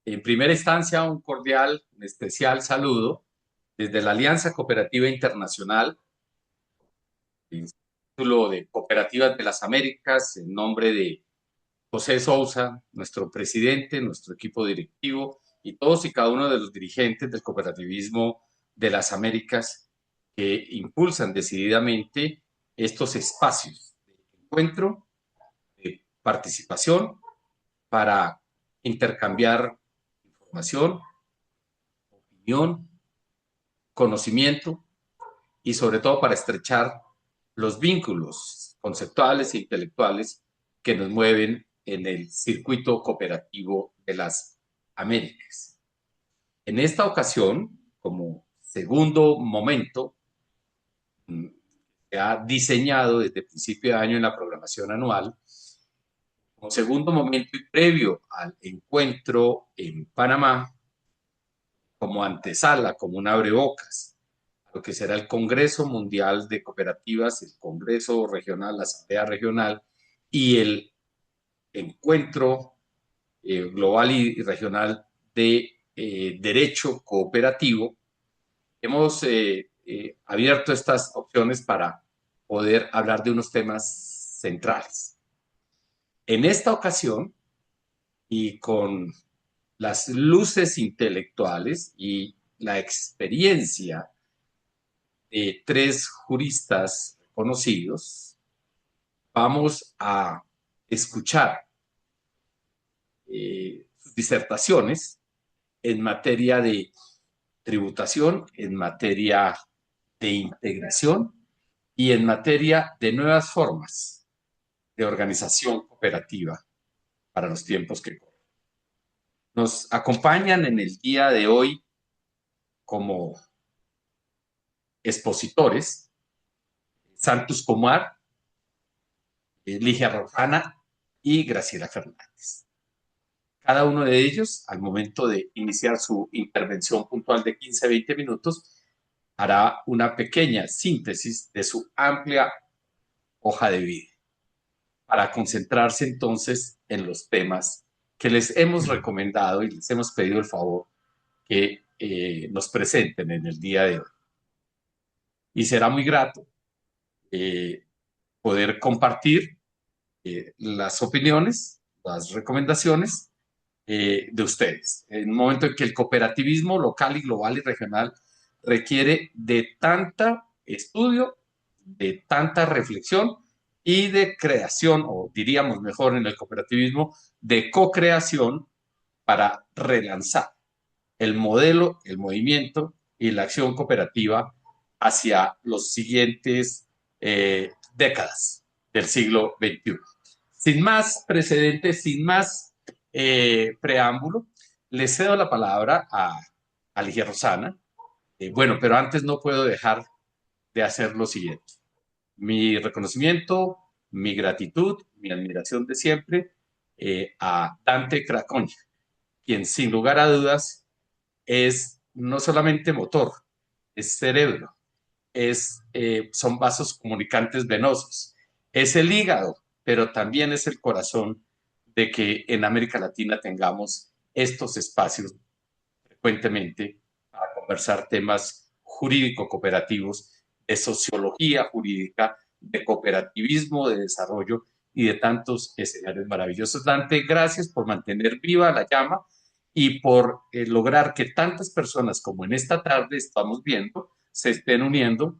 En primera instancia, un cordial, un especial saludo desde la Alianza Cooperativa Internacional, el título de Cooperativas de las Américas, en nombre de José Sousa, nuestro presidente, nuestro equipo directivo y todos y cada uno de los dirigentes del cooperativismo de las Américas que impulsan decididamente estos espacios de encuentro, de participación para intercambiar información, opinión, conocimiento y sobre todo para estrechar los vínculos conceptuales e intelectuales que nos mueven en el circuito cooperativo de las Américas. En esta ocasión, como segundo momento, se ha diseñado desde el principio de año en la programación anual, como segundo momento y previo al encuentro en Panamá, como antesala, como un abrebocas, lo que será el Congreso Mundial de Cooperativas, el Congreso Regional, la Asamblea Regional y el Encuentro Global y Regional de Derecho Cooperativo. Hemos abierto estas opciones para poder hablar de unos temas centrales. En esta ocasión, y con las luces intelectuales y la experiencia de tres juristas conocidos, vamos a escuchar sus disertaciones en materia de tributación, en materia de integración y en materia de nuevas formas de organización cooperativa para los tiempos que corren. Nos acompañan en el día de hoy como expositores Santos Pomar, Ligia Rojana y Graciela Fernández. Cada uno de ellos, al momento de iniciar su intervención puntual de 15-20 minutos, hará una pequeña síntesis de su amplia hoja de vida para concentrarse entonces en los temas que les hemos recomendado y les hemos pedido el favor que nos presenten en el día de hoy. Y será muy grato eh, poder compartir las opiniones, las recomendaciones de ustedes. En un momento en que el cooperativismo local y global y regional requiere de tanta estudio, de tanta reflexión y de creación, o diríamos mejor en el cooperativismo, de co-creación para relanzar el modelo, el movimiento y la acción cooperativa hacia los siguientes décadas del siglo XXI. Sin más precedentes, sin más preámbulo, le cedo la palabra a Ligia Rosana. Bueno, pero antes no puedo dejar de hacer lo siguiente. Mi reconocimiento, mi gratitud, mi admiración de siempre a Dante Cracoña, quien sin lugar a dudas es no solamente motor, es cerebro, son vasos comunicantes venosos, es el hígado, pero también es el corazón de que en América Latina tengamos estos espacios frecuentemente para conversar temas jurídico-cooperativos, de sociología jurídica, de cooperativismo, de desarrollo y de tantos escenarios maravillosos. Dante, gracias por mantener viva la llama y por lograr que tantas personas como en esta tarde estamos viendo se estén uniendo,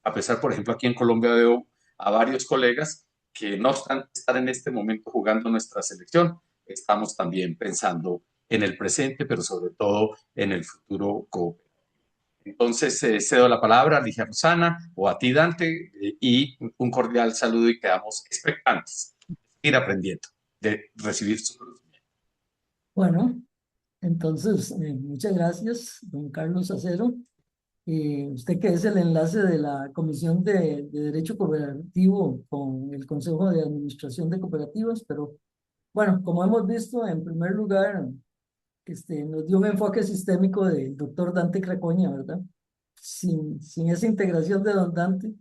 a pesar, por ejemplo, aquí en Colombia veo a varios colegas que no están en este momento jugando nuestra selección, estamos también pensando en el presente, pero sobre todo en el futuro cooperativo. Entonces, cedo la palabra a Ligia Rosana o a ti, Dante, y un cordial saludo y quedamos expectantes de seguir aprendiendo, de recibir su conocimiento. Bueno, entonces, muchas gracias, don Carlos Acero. Usted que es el enlace de la Comisión de Derecho Cooperativo con el Consejo de Administración de Cooperativas, pero bueno, como hemos visto, en primer lugar, nos dio un enfoque sistémico del doctor Dante Cracoña, ¿verdad? Sin esa integración de don Dante,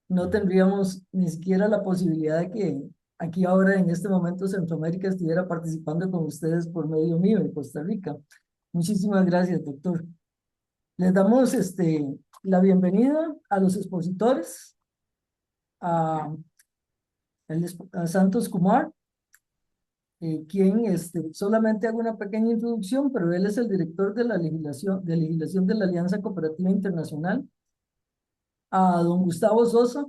no tendríamos ni siquiera la posibilidad de que aquí ahora en este momento Centroamérica estuviera participando con ustedes por medio mío en Costa Rica. Muchísimas gracias, doctor. Les damos la bienvenida a los expositores, a, a Santos Kumar, quien solamente hago una pequeña introducción, pero él es el director de la legislación de la Alianza Cooperativa Internacional, a don Gustavo Sosa,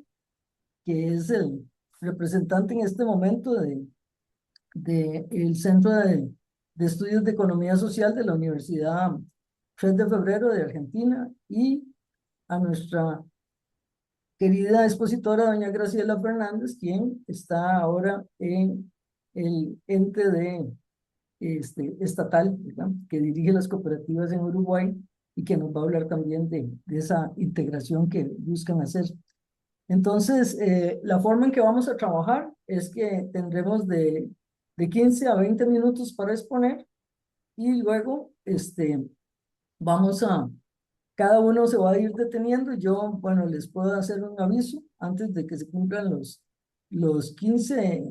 que es el representante en este momento de el Centro de Estudios de Economía Social de la Universidad 3 de Febrero de Argentina, y a nuestra querida expositora, doña Graciela Fernández, quien está ahora en el ente estatal, ¿verdad?, que dirige las cooperativas en Uruguay y que nos va a hablar también de esa integración que buscan hacer. Entonces, la forma en que vamos a trabajar es que tendremos de 15 a 20 minutos para exponer, y luego vamos a, cada uno se va a ir deteniendo. Yo, bueno, les puedo hacer un aviso antes de que se cumplan los 15,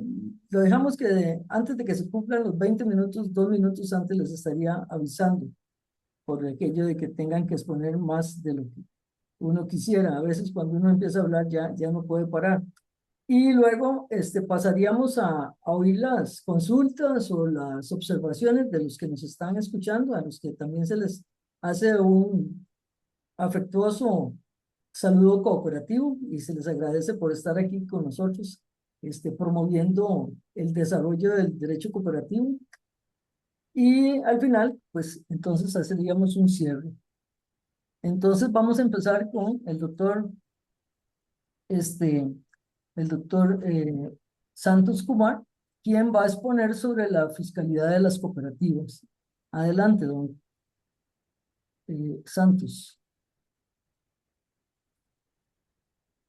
lo dejamos que antes de que se cumplan los 20 minutos, 2 minutos antes les estaría avisando, por aquello de que tengan que exponer más de lo que uno quisiera. A veces cuando uno empieza a hablar ya no puede parar. Y luego pasaríamos a oír las consultas o las observaciones de los que nos están escuchando, a los que también se les hace un afectuoso saludo cooperativo y se les agradece por estar aquí con nosotros, promoviendo el desarrollo del derecho cooperativo. Y al final, pues entonces haceríamos un cierre. Entonces vamos a empezar con este, el doctor Santos Kumar, quien va a exponer sobre la fiscalidad de las cooperativas. Adelante, don Santos.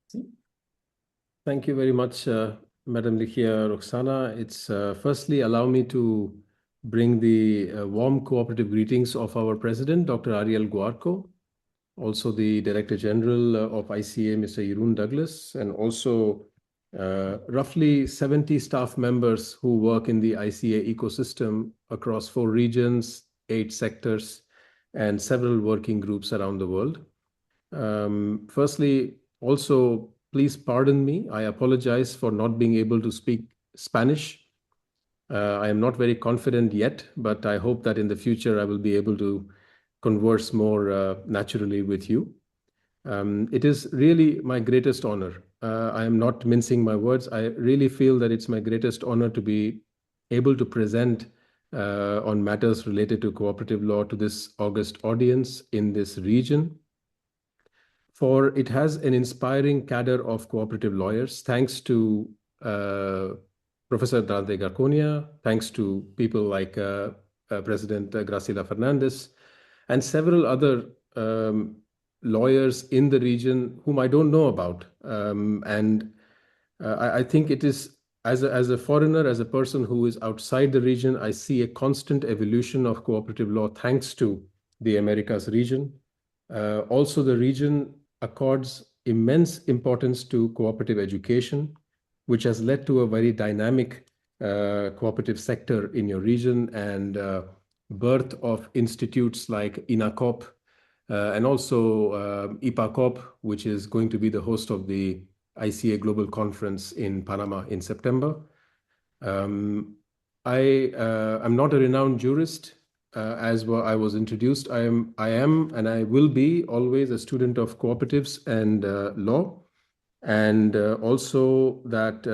¿Sí? Thank you very much, Madam Ligia Roxana. It's firstly, allow me to bring the warm cooperative greetings of our President, Dr. Ariel Guarco, also the Director General of ICA, Mr. Jeroen Douglas, and also roughly 70 staff members who work in the ICA ecosystem across 4 regions, 8 sectors, and several working groups around the world. Firstly, also, please pardon me. I apologize for not being able to speak Spanish. I am not very confident yet, but I hope that in the future I will be able to converse more naturally with you. It is really my greatest honor. I am not mincing my words. I really feel that it's my greatest honor to be able to present on matters related to cooperative law to this august audience in this region. For it has an inspiring cadre of cooperative lawyers, thanks to Professor Dante Garconia, thanks to people like President Graciela Fernandez, and several other lawyers in the region whom I don't know about. I think it is, as a foreigner, as a person who is outside the region, I see a constant evolution of cooperative law thanks to the Americas region. Also, the region accords immense importance to cooperative education, which has led to a very dynamic cooperative sector in your region, and birth of institutes like INACOP and also IPACOP, which is going to be the host of the ICA Global Conference in Panama in September. I am not a renowned jurist. As I was introduced, I am and I will be always a student of cooperatives and law. And also that,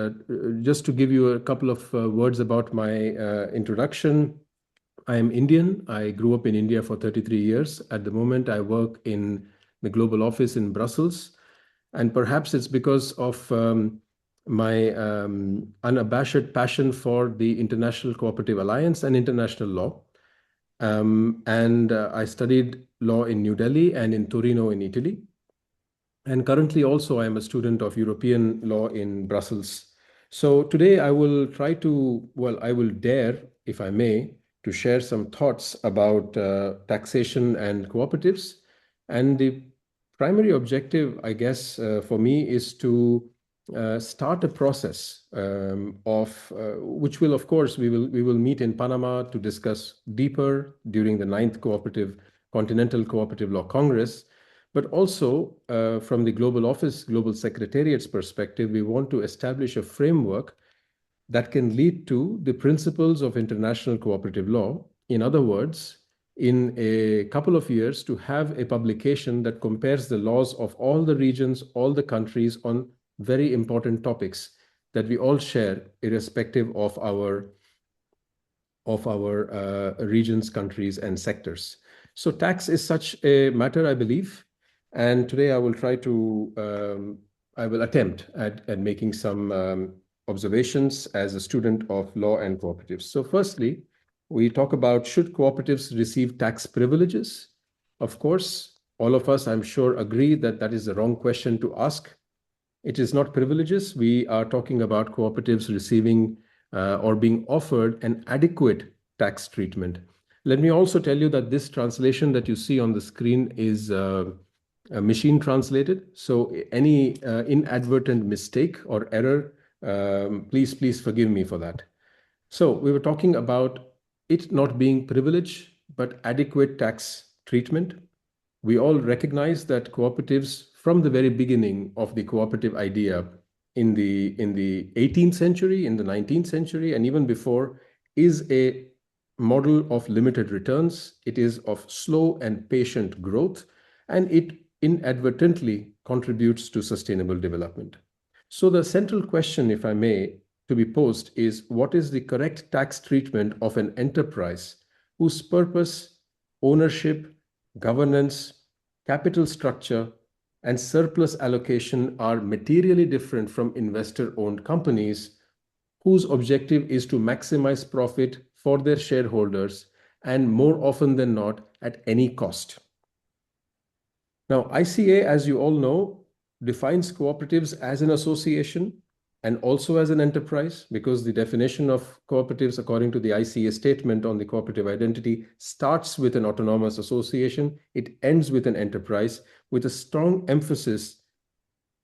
just to give you a couple of words about my introduction, I am Indian. I grew up in India for 33 years. At the moment, I work in the global office in Brussels. And perhaps it's because of my unabashed passion for the International Cooperative Alliance and international law. I studied law in New Delhi and in Torino in Italy. And currently also I am a student of European law in Brussels. So today I will try to, I will dare, if I may, to share some thoughts about taxation and cooperatives. And the primary objective, I guess, for me is to start a process which will, of course, we will meet in Panama to discuss deeper during the 9th Continental Cooperative Law Congress. But also from the Global Office, Global Secretariat's perspective, we want to establish a framework that can lead to the principles of international cooperative law. In other words, in a couple of years, to have a publication that compares the laws of all the regions, all the countries on very important topics that we all share, irrespective of our regions, countries, and sectors. So tax is such a matter, I believe. And today I will attempt at making some observations as a student of law and cooperatives. So firstly, we talk about, should cooperatives receive tax privileges? Of course, all of us, I'm sure, agree that that is the wrong question to ask. It is not privileges. We are talking about cooperatives receiving or being offered an adequate tax treatment. Let me also tell you that this translation that you see on the screen is machine translated. So any inadvertent mistake or error, please forgive me for that. So we were talking about it not being privilege, but adequate tax treatment. We all recognize that cooperatives, from the very beginning of the cooperative idea in the 18th century, in the 19th century, and even before, is a model of limited returns. It is of slow and patient growth, and it inadvertently contributes to sustainable development. So the central question, if I may, to be posed is, what is the correct tax treatment of an enterprise whose purpose, ownership, governance, capital structure, and surplus allocation are materially different from investor-owned companies whose objective is to maximize profit for their shareholders, and more often than not, at any cost? Now, ICA, as you all know, defines cooperatives as an association and also as an enterprise, because the definition of cooperatives, according to the ICA statement on the cooperative identity, starts with an autonomous association. It ends with an enterprise, with a strong emphasis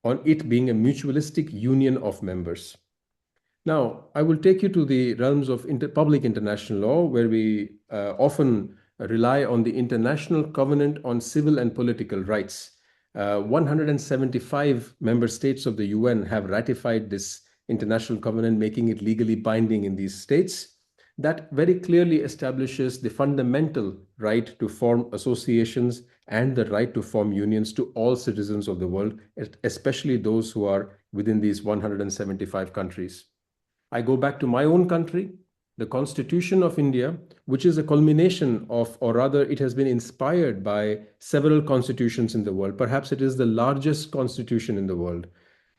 on it being a mutualistic union of members. Now, I will take you to the realms of public international law, where we often rely on the International Covenant on Civil and Political Rights. 175 member states of the UN have ratified this international covenant, making it legally binding in these states. That very clearly establishes the fundamental right to form associations and the right to form unions to all citizens of the world, especially those who are within these 175 countries. I go back to my own country, the Constitution of India, which is a culmination of, or rather it has been inspired by several constitutions in the world. Perhaps it is the largest constitution in the world.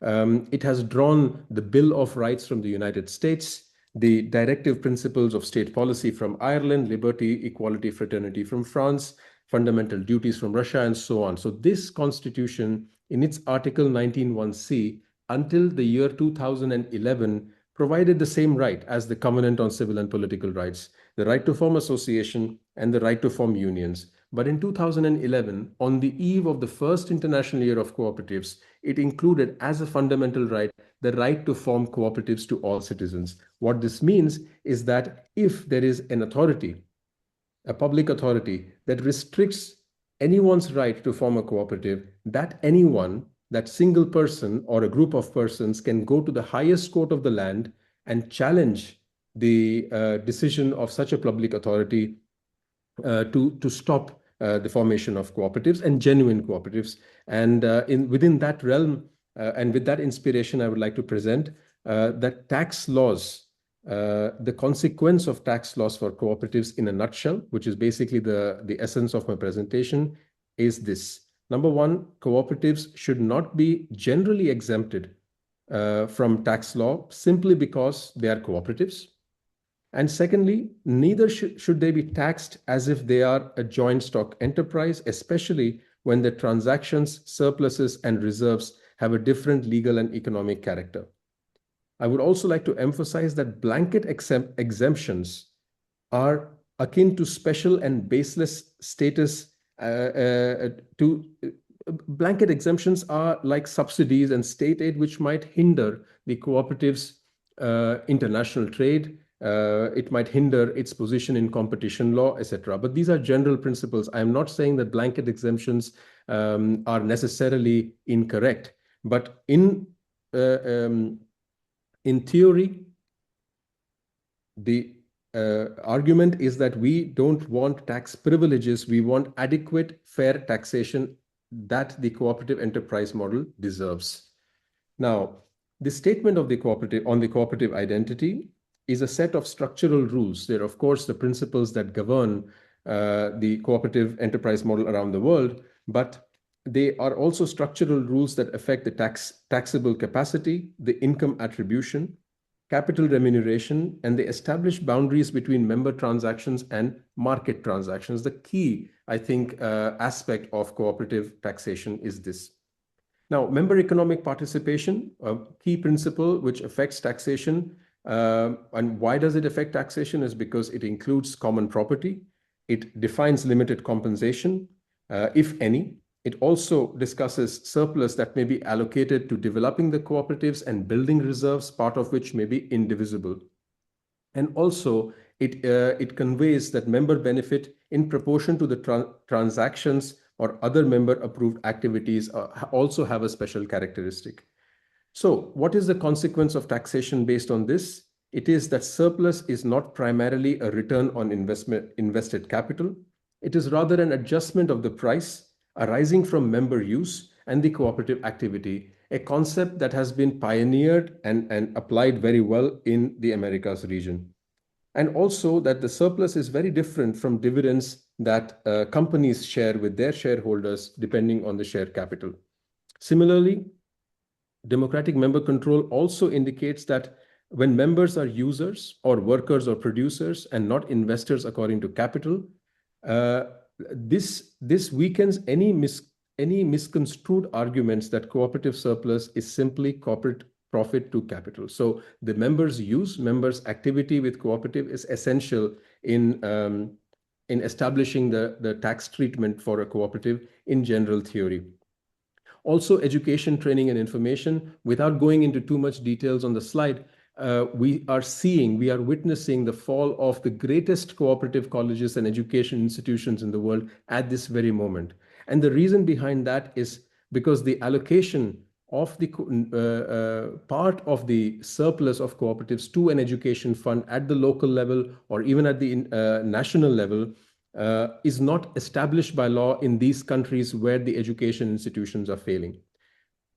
It has drawn the Bill of Rights from the United States, the directive principles of state policy from Ireland, liberty, equality, fraternity from France, fundamental duties from Russia, and so on. So this constitution, in its Article 19(1)(c), until the year 2011, provided the same right as the Covenant on Civil and Political Rights, the right to form association and the right to form unions. But in 2011, on the eve of the first International Year of Cooperatives, it included as a fundamental right the right to form cooperatives to all citizens. What this means is that if there is an authority, a public authority, that restricts anyone's right to form a cooperative, that anyone, that single person or a group of persons, can go to the highest court of the land and challenge the decision of such a public authority to stop the formation of cooperatives and genuine cooperatives. And within that realm and with that inspiration, I would like to present that tax laws, the consequence of tax laws for cooperatives in a nutshell, which is basically the essence of my presentation, is this. Number one, cooperatives should not be generally exempted from tax law simply because they are cooperatives. And secondly, neither should they be taxed as if they are a joint stock enterprise, especially when the transactions, surpluses, and reserves have a different legal and economic character. I would also like to emphasize that blanket exemptions are akin to special and baseless status blanket exemptions are like subsidies and state aid, which might hinder the cooperative's international trade. It might hinder its position in competition law, etc. But these are general principles. I am not saying that blanket exemptions are necessarily incorrect, but in theory, the argument is that we don't want tax privileges. We want adequate, fair taxation that the cooperative enterprise model deserves. Now, the statement of the cooperative on the cooperative identity is a set of structural rules. There are, of course, the principles that govern the cooperative enterprise model around the world, but they are also structural rules that affect the taxable capacity, the income attribution, capital remuneration, and they establish boundaries between member transactions and market transactions. The key, I think, aspect of cooperative taxation is this. Now, member economic participation, a key principle which affects taxation. And why does it affect taxation? Is because it includes common property. It defines limited compensation, if any. It also discusses surplus that may be allocated to developing the cooperatives and building reserves, part of which may be indivisible. And also, it conveys that member benefit in proportion to the transactions or other member-approved activities also have a special characteristic. So what is the consequence of taxation based on this? It is that surplus is not primarily a return on invested capital. It is rather an adjustment of the price arising from member use and the cooperative activity, a concept that has been pioneered and applied very well in the Americas region. And also that the surplus is very different from dividends that companies share with their shareholders depending on the share capital. Similarly, democratic member control also indicates that when members are users or workers or producers and not investors according to capital, this weakens any misconstrued arguments that cooperative surplus is simply corporate profit to capital. So the members' activity with cooperative is essential in establishing the tax treatment for a cooperative in general theory. Also, education, training, and information. Without going into too much details on the slide, we are witnessing the fall of the greatest cooperative colleges and education institutions in the world at this very moment. And the reason behind that is because the allocation of the part of the surplus of cooperatives to an education fund at the local level or even at the national level is not established by law in these countries where the education institutions are failing.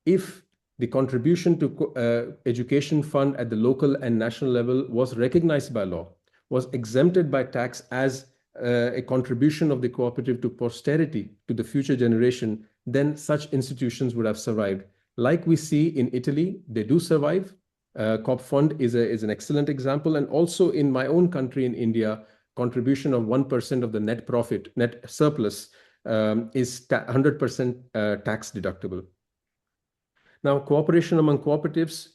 If the contribution to education fund at the local and national level was recognized by law, was exempted by tax as a contribution of the cooperative to posterity, to the future generation, then such institutions would have survived. Like we see in Italy, they do survive. Coop Fund is an excellent example. And also in my own country, in India, contribution of 1% of the net profit, net surplus is 100% tax deductible. Now, cooperation among cooperatives,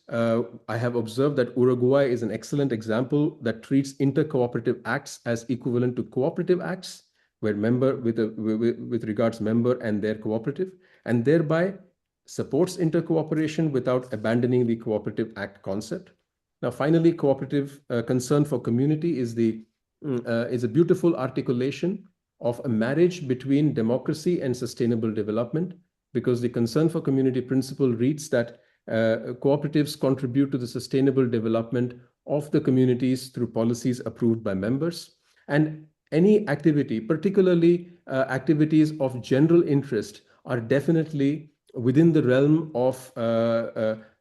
I have observed that Uruguay is an excellent example that treats inter-cooperative acts as equivalent to cooperative acts, where member with regards member and their cooperative, and thereby supports inter-cooperation without abandoning the cooperative act concept. Now, finally, cooperative concern for community is a beautiful articulation of a marriage between democracy and sustainable development, because the concern for community principle reads that cooperatives contribute to the sustainable development of the communities through policies approved by members. And any activity, particularly activities of general interest, are definitely within the realm of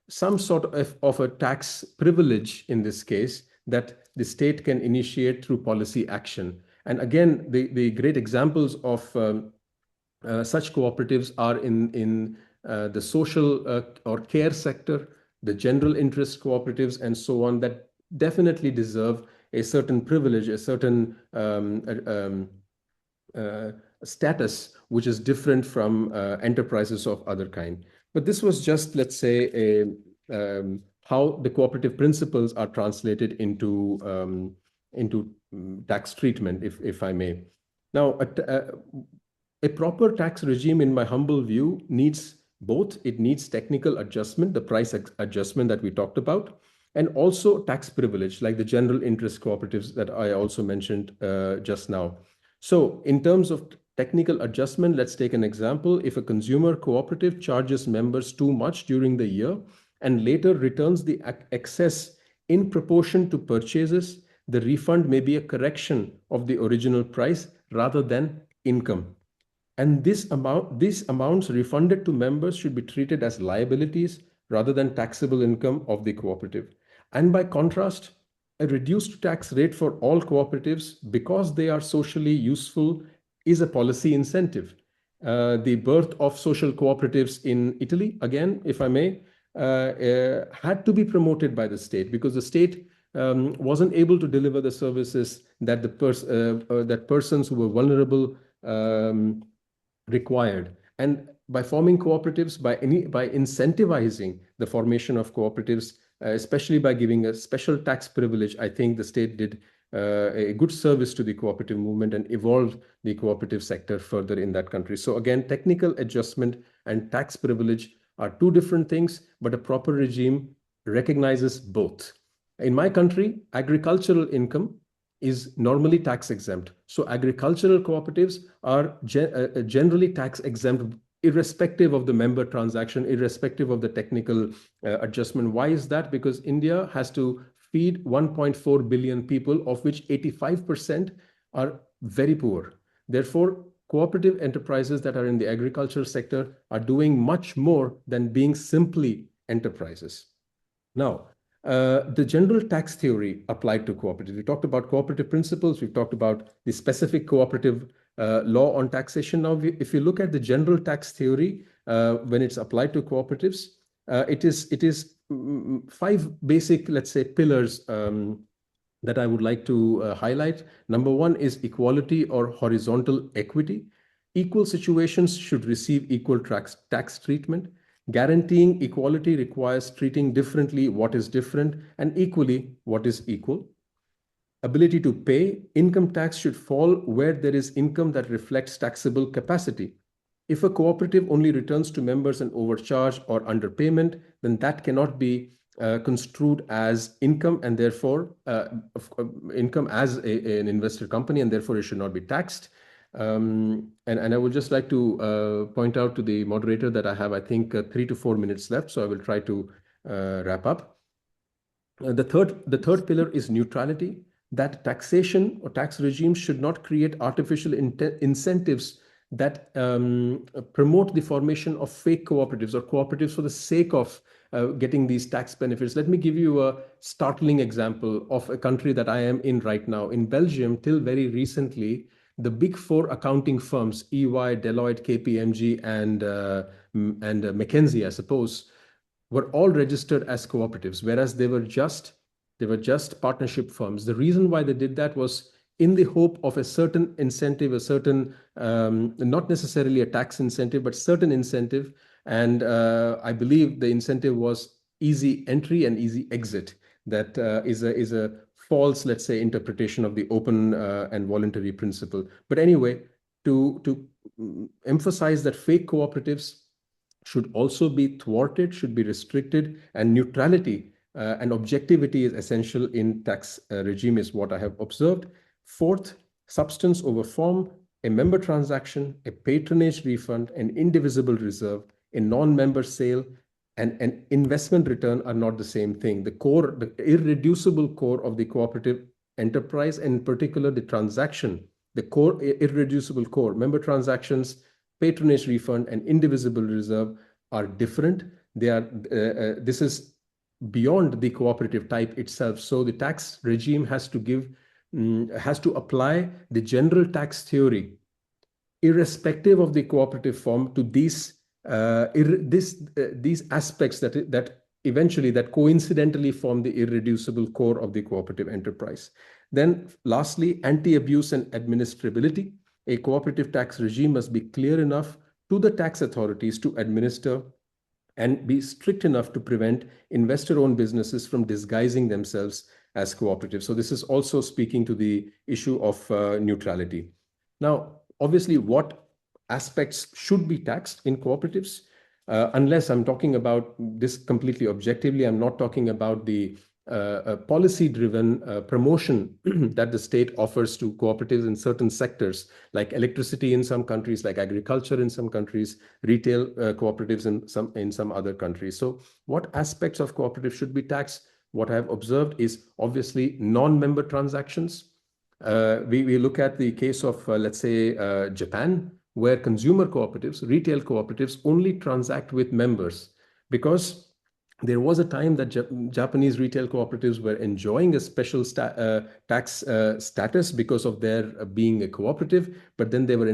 some sort of a tax privilege in this case that the state can initiate through policy action. And again, the great examples of such cooperatives are in the social or care sector, the general interest cooperatives, and so on, that definitely deserve a certain privilege, a certain status, which is different from enterprises of other kind. But this was just, let's say, how the cooperative principles are translated into tax treatment, if I may. Now, A proper tax regime, in my humble view, needs both. It needs technical adjustment, the price adjustment that we talked about, and also tax privilege, like the general interest cooperatives that I also mentioned just now. So in terms of technical adjustment, let's take an example. If a consumer cooperative charges members too much during the year and later returns the excess in proportion to purchases, the refund may be a correction of the original price rather than income. And these amounts refunded to members should be treated as liabilities rather than taxable income of the cooperative. And by contrast, a reduced tax rate for all cooperatives, because they are socially useful, is a policy incentive. The birth of social cooperatives in Italy, again, if I may, had to be promoted by the state, because the state wasn't able to deliver the services that that persons who were vulnerable required. And by forming cooperatives, by incentivizing the formation of cooperatives, especially by giving a special tax privilege, I think the state did a good service to the cooperative movement and evolved the cooperative sector further in that country. So again, technical adjustment and tax privilege are two different things, but a proper regime recognizes both. In my country, agricultural income is normally tax exempt. So agricultural cooperatives are generally tax exempt, irrespective of the member transaction, irrespective of the technical adjustment. Why is that? Because India has to feed 1.4 billion people, of which 85% are very poor. Therefore, cooperative enterprises that are in the agriculture sector are doing much more than being simply enterprises. Now, the general tax theory applied to cooperatives. We talked about cooperative principles. We've talked about the specific cooperative law on taxation. Now, if you look at the general tax theory, when it's applied to cooperatives, it is 5 basic, let's say, pillars that I would like to highlight. Number 1 is equality or horizontal equity. Equal situations should receive equal tax treatment. Guaranteeing equality requires treating differently what is different and equally what is equal. Ability to pay. Income tax should fall where there is income that reflects taxable capacity. If a cooperative only returns to members an overcharge or underpayment, then that cannot be construed as income, and therefore income as an investor company, and therefore it should not be taxed. And I would just like to point out to the moderator that I have, I think, 3 to 4 minutes left, so I will try to wrap up. The third pillar is neutrality, that taxation or tax regimes should not create artificial incentives that promote the formation of fake cooperatives or cooperatives for the sake of getting these tax benefits. Let me give you a startling example of a country that I am in right now. In Belgium, till very recently, the big 4 accounting firms, EY, Deloitte, KPMG, and McKinsey, I suppose, were all registered as cooperatives, whereas they were just partnership firms. The reason why they did that was in the hope of a certain incentive, a certain, not necessarily a tax incentive, but certain incentive. And I believe the incentive was easy entry and easy exit. That is a false, let's say, interpretation of the open and voluntary principle. But anyway, to emphasize that fake cooperatives should also be thwarted, should be restricted, and neutrality and objectivity is essential in tax regime is what I have observed. Fourth, substance over form. A member transaction, a patronage refund, an indivisible reserve, a non-member sale, and an investment return are not the same thing. The core, the irreducible core of the cooperative enterprise, and in particular the transaction, the core, irreducible core, member transactions, patronage refund, and indivisible reserve are different. They are, this is beyond the cooperative type itself. So the tax regime has to apply the general tax theory, irrespective of the cooperative form, to these aspects that eventually, that coincidentally form the irreducible core of the cooperative enterprise. Then lastly, anti-abuse and administrability. A cooperative tax regime must be clear enough to the tax authorities to administer and be strict enough to prevent investor-owned businesses from disguising themselves as cooperatives. So this is also speaking to the issue of neutrality. Now, obviously, what aspects should be taxed in cooperatives, unless I'm talking about this completely objectively. I'm not talking about the policy-driven promotion that the state offers to cooperatives in certain sectors, like electricity in some countries, like agriculture in some countries, retail cooperatives in some other countries. So what aspects of cooperatives should be taxed? What I've observed is obviously non-member transactions. We look at the case of, let's say, Japan, where consumer cooperatives, retail cooperatives only transact with members, because there was a time that Japanese retail cooperatives were enjoying a special tax status because of their being a cooperative, but then they were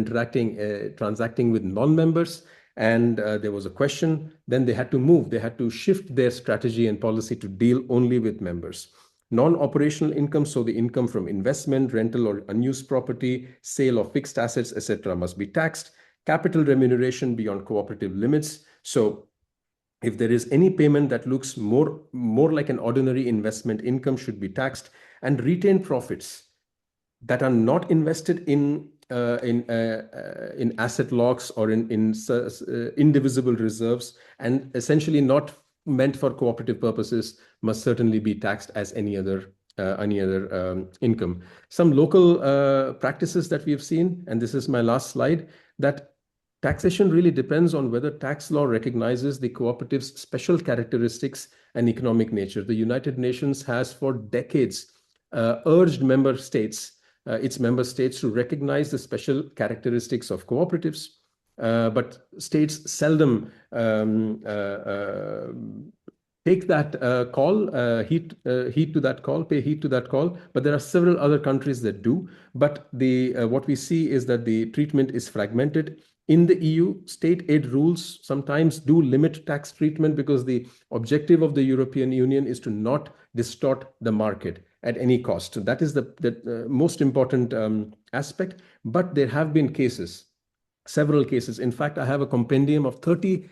transacting with non-members, and there was a question. Then they had to move. They had to shift their strategy and policy to deal only with members. Non-operational income, so the income from investment, rental or unused property, sale of fixed assets, etc., must be taxed. Capital remuneration beyond cooperative limits. So if there is any payment that looks more like an ordinary investment income, should be taxed. And retained profits that are not invested in asset locks or in indivisible reserves, and essentially not meant for cooperative purposes, must certainly be taxed as any other income. Some local practices that we've seen, and this is my last slide, that taxation really depends on whether tax law recognizes the cooperative's special characteristics and economic nature. The United Nations has for decades urged its member states to recognize the special characteristics of cooperatives, but states seldom take that heed to that call, pay heed to that call. But there are several other countries that do. But what we see is that the treatment is fragmented. In the EU, state aid rules sometimes do limit tax treatment, because the objective of the European Union is to not distort the market at any cost. That is the most important aspect. But there have been several cases. In fact, I have a compendium of 30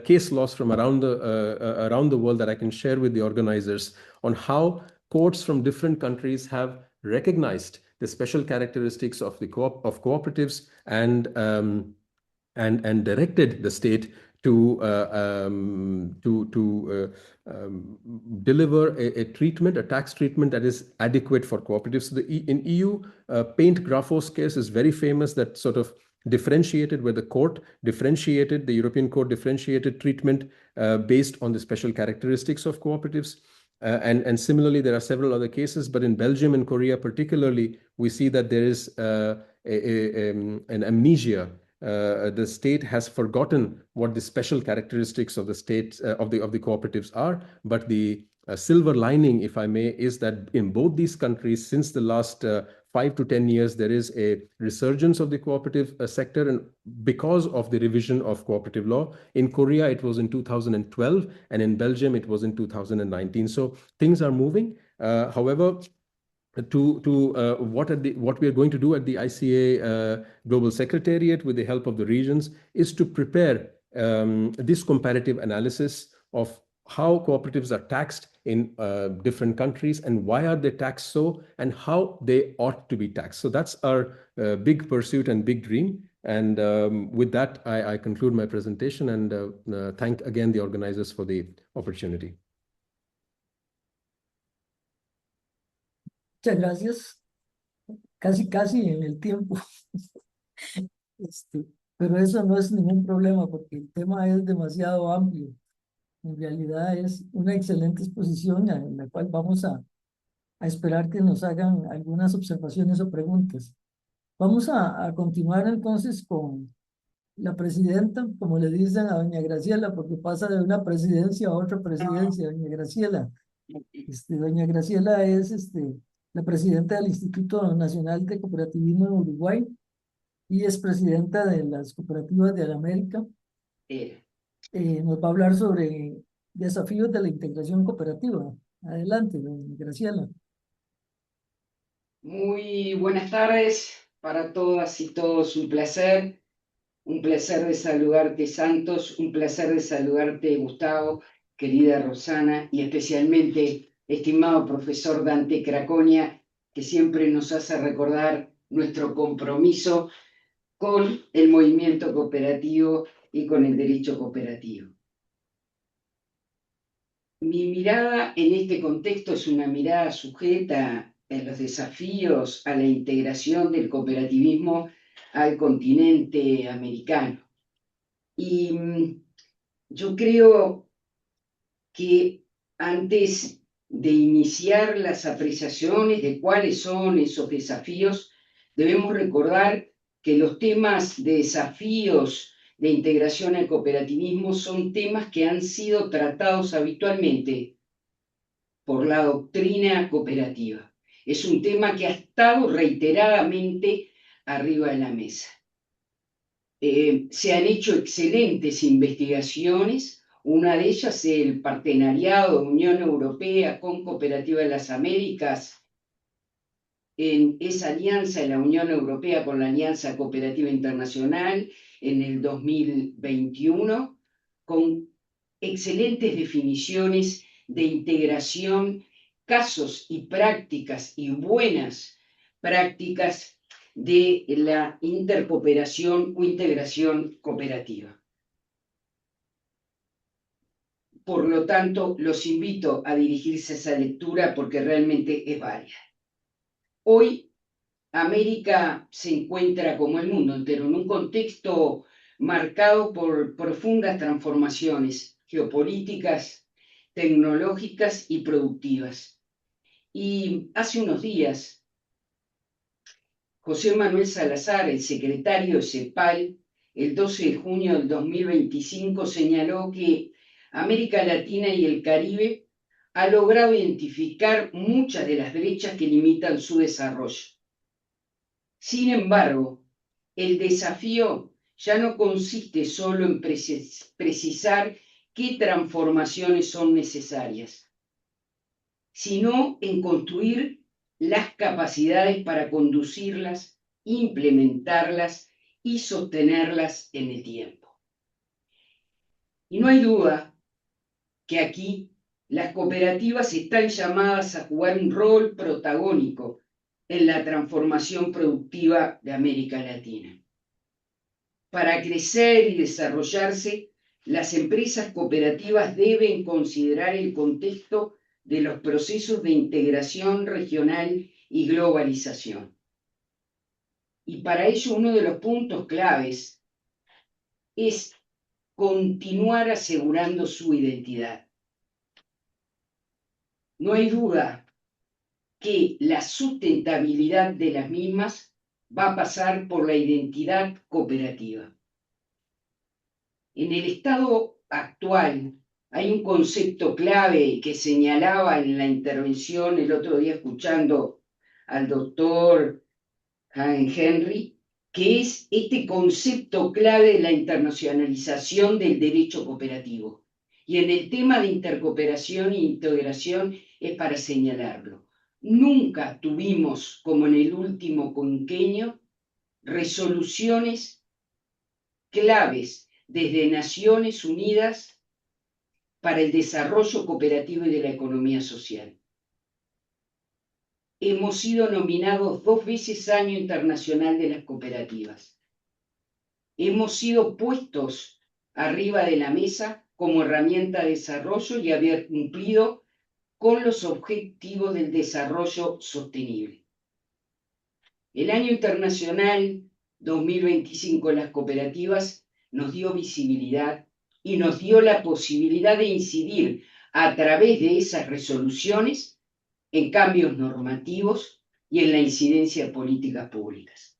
case laws from around the world that I can share with the organizers, on how courts from different countries have recognized the special characteristics of cooperatives and directed the state to deliver a tax treatment that is adequate for cooperatives. So in EU, Paint Grafos case is very famous, that sort of differentiated, where the European court differentiated treatment based on the special characteristics of cooperatives. And similarly, there are several other cases, but in Belgium and Korea particularly, we see that there is an amnesia. The state has forgotten what the special characteristics of the state of the cooperatives are. But the silver lining, if I may, is that in both these countries, since the last 5 to 10 years, there is a resurgence of the cooperative sector, and because of the revision of cooperative law. In Korea, it was in 2012, and in Belgium, it was in 2019. So things are moving. However, what we are going to do at the ICA Global Secretariat, with the help of the regions, is to prepare this comparative analysis of how cooperatives are taxed in different countries, and why are they taxed so, and how they ought to be taxed. So that's our big pursuit and big dream. And with that, I conclude my presentation, and thank again the organizers for the opportunity. Muchas gracias. Casi en el tiempo. Pero eso no es ningún problema, porque el tema es demasiado amplio. En realidad es una excelente exposición, en la cual vamos a esperar que nos hagan algunas observaciones o preguntas. Vamos a continuar entonces con la presidenta, como le dicen a doña Graciela, porque pasa de una presidencia a otra presidencia, doña Graciela. Doña Graciela es la presidenta del Instituto Nacional de Cooperativismo en Uruguay y es presidenta de las cooperativas de América. Nos va a hablar sobre desafíos de la integración cooperativa. Adelante, doña Graciela. Muy buenas tardes para todas y todos. Un placer de saludarte, Santos, un placer de saludarte, Gustavo, querida Rosana, y especialmente estimado profesor Dante Craconia, que siempre nos hace recordar nuestro compromiso con el movimiento cooperativo y con el derecho cooperativo. Mi mirada en este contexto es una mirada sujeta a los desafíos a la integración del cooperativismo al continente americano. Y yo creo que antes de iniciar las apreciaciones de cuáles son esos desafíos, debemos recordar que los temas de desafíos de integración al cooperativismo son temas que han sido tratados habitualmente por la doctrina cooperativa. Es un tema que ha estado reiteradamente arriba de la mesa. Se han hecho excelentes investigaciones. Una de ellas es el partenariado de Unión Europea con Cooperativa de las Américas, en esa alianza de la Unión Europea con la Alianza Cooperativa Internacional en el 2021, con excelentes definiciones de integración, casos y prácticas y buenas prácticas de la intercooperación o integración cooperativa. Por lo tanto, los invito a dirigirse a esa lectura porque realmente es válida. Hoy, América se encuentra, como el mundo entero, en un contexto marcado por profundas transformaciones geopolíticas, tecnológicas y productivas. Y hace unos días, José Manuel Salazar, el secretario de CEPAL, el 12 de junio del 2025, señaló que América Latina y el Caribe ha logrado identificar muchas de las brechas que limitan su desarrollo. Sin embargo, el desafío ya no consiste solo en precisar qué transformaciones son necesarias, sino en construir las capacidades para conducirlas, implementarlas y sostenerlas en el tiempo. Y no hay duda que aquí las cooperativas están llamadas a jugar un rol protagónico en la transformación productiva de América Latina. Para crecer y desarrollarse, las empresas cooperativas deben considerar el contexto de los procesos de integración regional y globalización. Y para ello uno de los puntos claves es continuar asegurando su identidad. No hay duda que la sustentabilidad de las mismas va a pasar por la identidad cooperativa. En el estado actual hay un concepto clave que señalaba en la intervención el otro día escuchando al doctor Henry, que es este concepto clave de la internacionalización del derecho cooperativo. Y en el tema de intercooperación e integración es para señalarlo. Nunca tuvimos, como en el último quinquenio, resoluciones claves desde Naciones Unidas para el desarrollo cooperativo y de la economía social. Hemos sido nominados 2 veces Año Internacional de las Cooperativas. Hemos sido puestos arriba de la mesa como herramienta de desarrollo y haber cumplido con los objetivos del desarrollo sostenible. El Año Internacional 2025 de las Cooperativas nos dio visibilidad y nos dio la posibilidad de incidir a través de esas resoluciones en cambios normativos y en la incidencia de políticas públicas.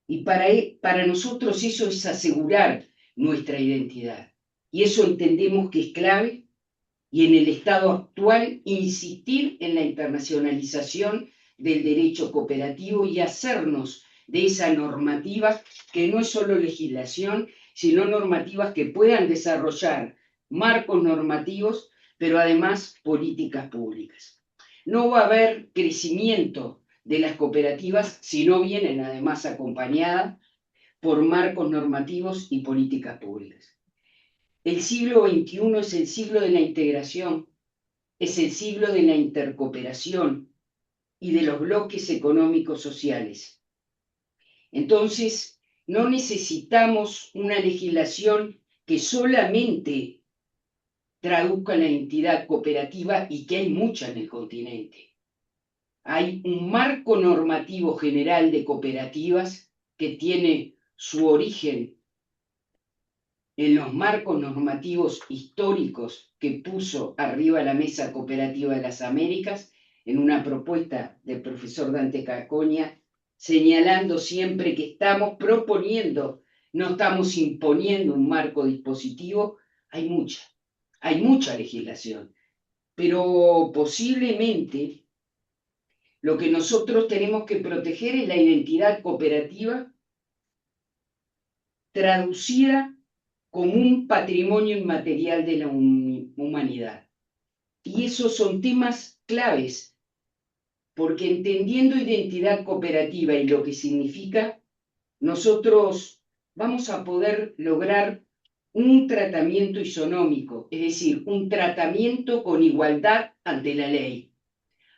Y para nosotros eso es asegurar nuestra identidad. Y eso entendemos que es clave, y en el estado actual insistir en la internacionalización del derecho cooperativo y hacernos de esa normativa que no es solo legislación, sino normativas que puedan desarrollar marcos normativos, pero además políticas públicas. No va a haber crecimiento de las cooperativas si no vienen además acompañadas por marcos normativos y políticas públicas. El siglo XXI es el siglo de la integración, es el siglo de la intercooperación y de los bloques económicos sociales. Entonces, No necesitamos una legislación que solamente traduzca la entidad cooperativa, y que hay mucha en el continente. Hay un marco normativo general de cooperativas que tiene su origen en los marcos normativos históricos que puso arriba la Mesa Cooperativa de las Américas, en una propuesta del profesor Dante Cacoña, señalando siempre que estamos proponiendo, no estamos imponiendo un marco dispositivo. Hay mucha legislación, pero posiblemente lo que nosotros tenemos que proteger es la identidad cooperativa traducida como un patrimonio inmaterial de la humanidad. Y esos son temas claves, porque entendiendo identidad cooperativa y lo que significa, nosotros vamos a poder lograr un tratamiento isonómico, es decir, un tratamiento con igualdad ante la ley,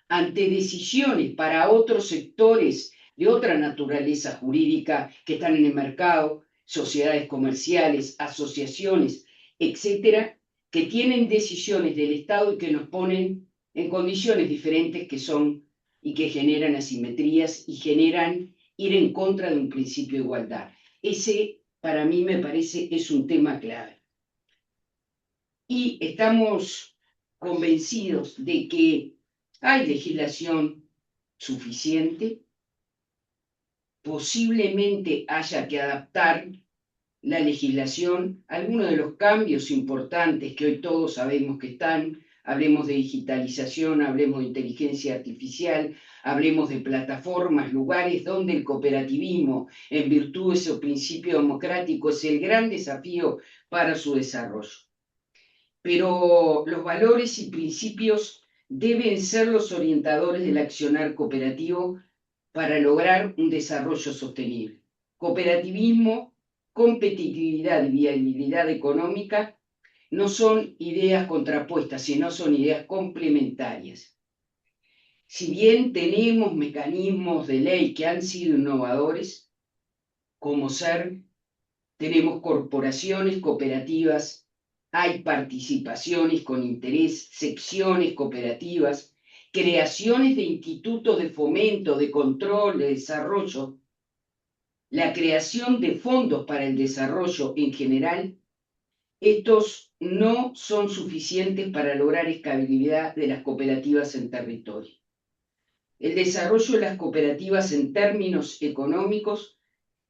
ante decisiones para otros sectores de otra naturaleza jurídica que están en el mercado, sociedades comerciales, asociaciones, etcétera, que tienen decisiones del Estado y que nos ponen en condiciones diferentes que son y que generan asimetrías y generan ir en contra de un principio de igualdad. Ese, para mí, me parece, es un tema clave. Y estamos convencidos de que hay legislación suficiente, posiblemente haya que adaptar la legislación a algunos de los cambios importantes que hoy todos sabemos que están. Hablemos de digitalización, hablemos de inteligencia artificial, hablemos de plataformas, lugares donde el cooperativismo, en virtud de ese principio democrático, es el gran desafío para su desarrollo. Pero los valores y principios deben ser los orientadores del accionar cooperativo para lograr un desarrollo sostenible. Cooperativismo, competitividad y viabilidad económica no son ideas contrapuestas, sino son ideas complementarias. Si bien tenemos mecanismos de ley que han sido innovadores, como tenemos corporaciones cooperativas, hay participaciones con interés, secciones cooperativas, creaciones de institutos de fomento, de control, de desarrollo, la creación de fondos para el desarrollo en general. Estos no son suficientes para lograr estabilidad de las cooperativas en territorio. El desarrollo de las cooperativas en términos económicos